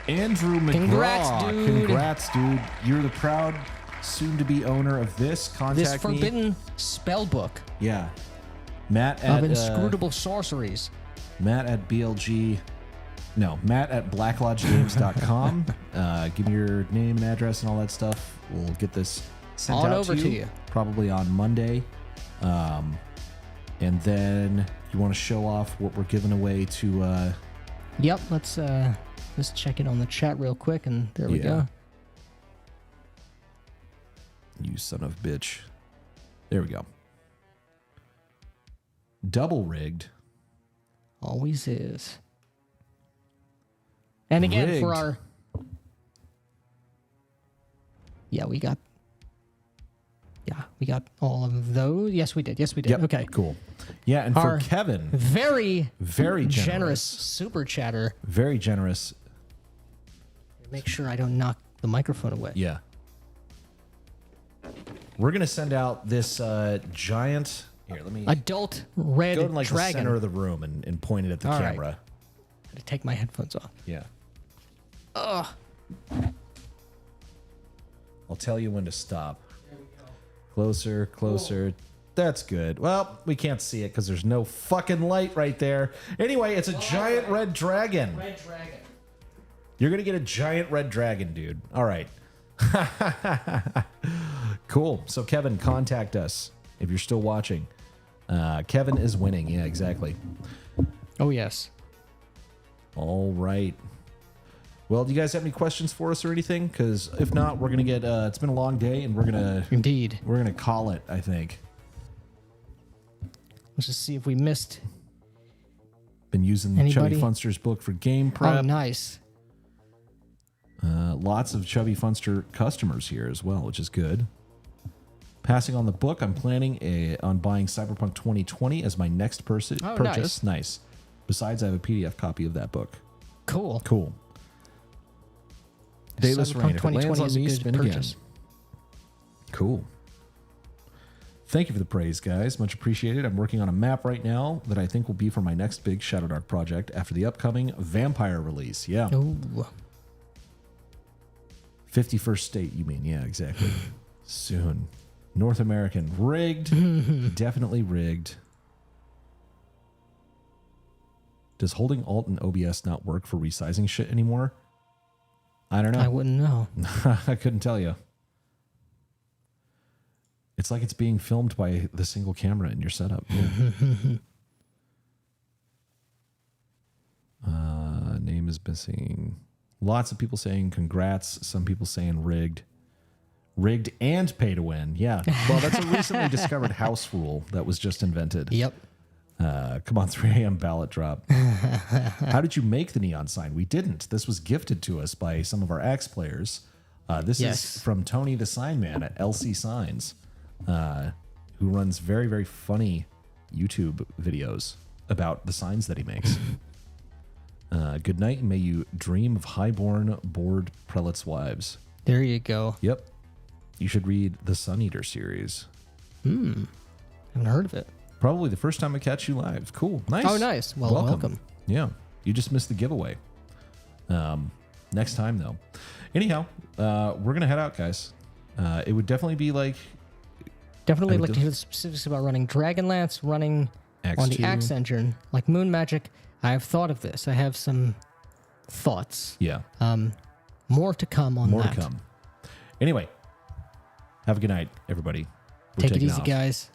Andrew McGraw. Congrats, dude. Congrats, dude. You're the proud soon-to-be owner of this. Contact This me. forbidden spell book Yeah. Matt at of inscrutable sorceries. Matt at BLG. No, Matt at blacklodgegames.com. Give me your name and address and all that stuff. We'll get this sent On out over to you probably on Monday. And then you want to show off what we're giving away to Yep, let's check it on the chat real quick, and there we go. You son of a bitch. There we go. Double rigged. Always is. And again, for Rigged. our... Yeah, we got all of those. Yes, we did. Yep. Okay. Cool. Yeah, and Our for Kevin, very generous. super chatter. Very generous. Make sure I don't knock the microphone away. Yeah. We're going to send out this giant... Here, let me Adult red go in like the dragon. center of the room and point it at the All right. camera. To take my headphones off. Yeah. Ugh. I'll tell you when to stop. Closer, closer. That's good. Well, we can't see it because there's no fucking light right there. Anyway, it's a giant red dragon. Red dragon. You're going to get a giant red dragon, dude. All right. Cool. So, Kevin, contact us if you're still watching. Kevin is winning. Yeah, exactly. Oh, yes. All right. Well, do you guys have any questions for us or anything? Because if not, we're going to get... it's been a long day, and we're going Indeed. to call it, I think. Let's just see if we missed. Been using Anybody? Chubby Funster's book for game prep. Oh, nice. Lots of Chubby Funster customers here as well, which is good. Passing on the book, I'm planning on buying Cyberpunk 2020 as my next purchase. Nice. Besides, I have a PDF copy of that book. Cool. Cool. Dayless Cyberpunk Rain. If it lands 2020 on is a me, good spin purchase. again. Cool. Thank you for the praise, guys. Much appreciated. I'm working on a map right now that I think will be for my next big Shadow Dark project after the upcoming Vampire release. Yeah. Oh. 51st State, you mean? Yeah, exactly. Soon. North American. Rigged. Definitely rigged. Does holding Alt and OBS not work for resizing shit anymore? I don't know. I wouldn't know. I couldn't tell you. It's like it's being filmed by the single camera in your setup. Yeah. Name is missing. Lots of people saying congrats. Some people saying rigged. Rigged and pay to win. Yeah. Well, that's a recently discovered house rule that was just invented. Yep. Come on, 3 a.m. ballot drop. How did you make the neon sign? We didn't. This was gifted to us by some of our Acks players. This is from Tony the Sign Man at LC Signs, who runs very, very funny YouTube videos about the signs that he makes. Good night, and may you dream of highborn, bored prelates' wives. There you go. Yep. You should read the Sun Eater series. Haven't heard of it. Probably the first time I catch you live. Cool. Nice. Oh, nice. Well, welcome. Yeah. You just missed the giveaway. Next time, though. Anyhow, we're going to head out, guys. It would definitely be like... Definitely like to hear the specifics about running Dragonlance, running on the Acks engine, like Moon Magic. I have thought of this. I have some thoughts. Yeah. More to come on that. More to come. Anyway, have a good night, everybody. Take it easy, guys.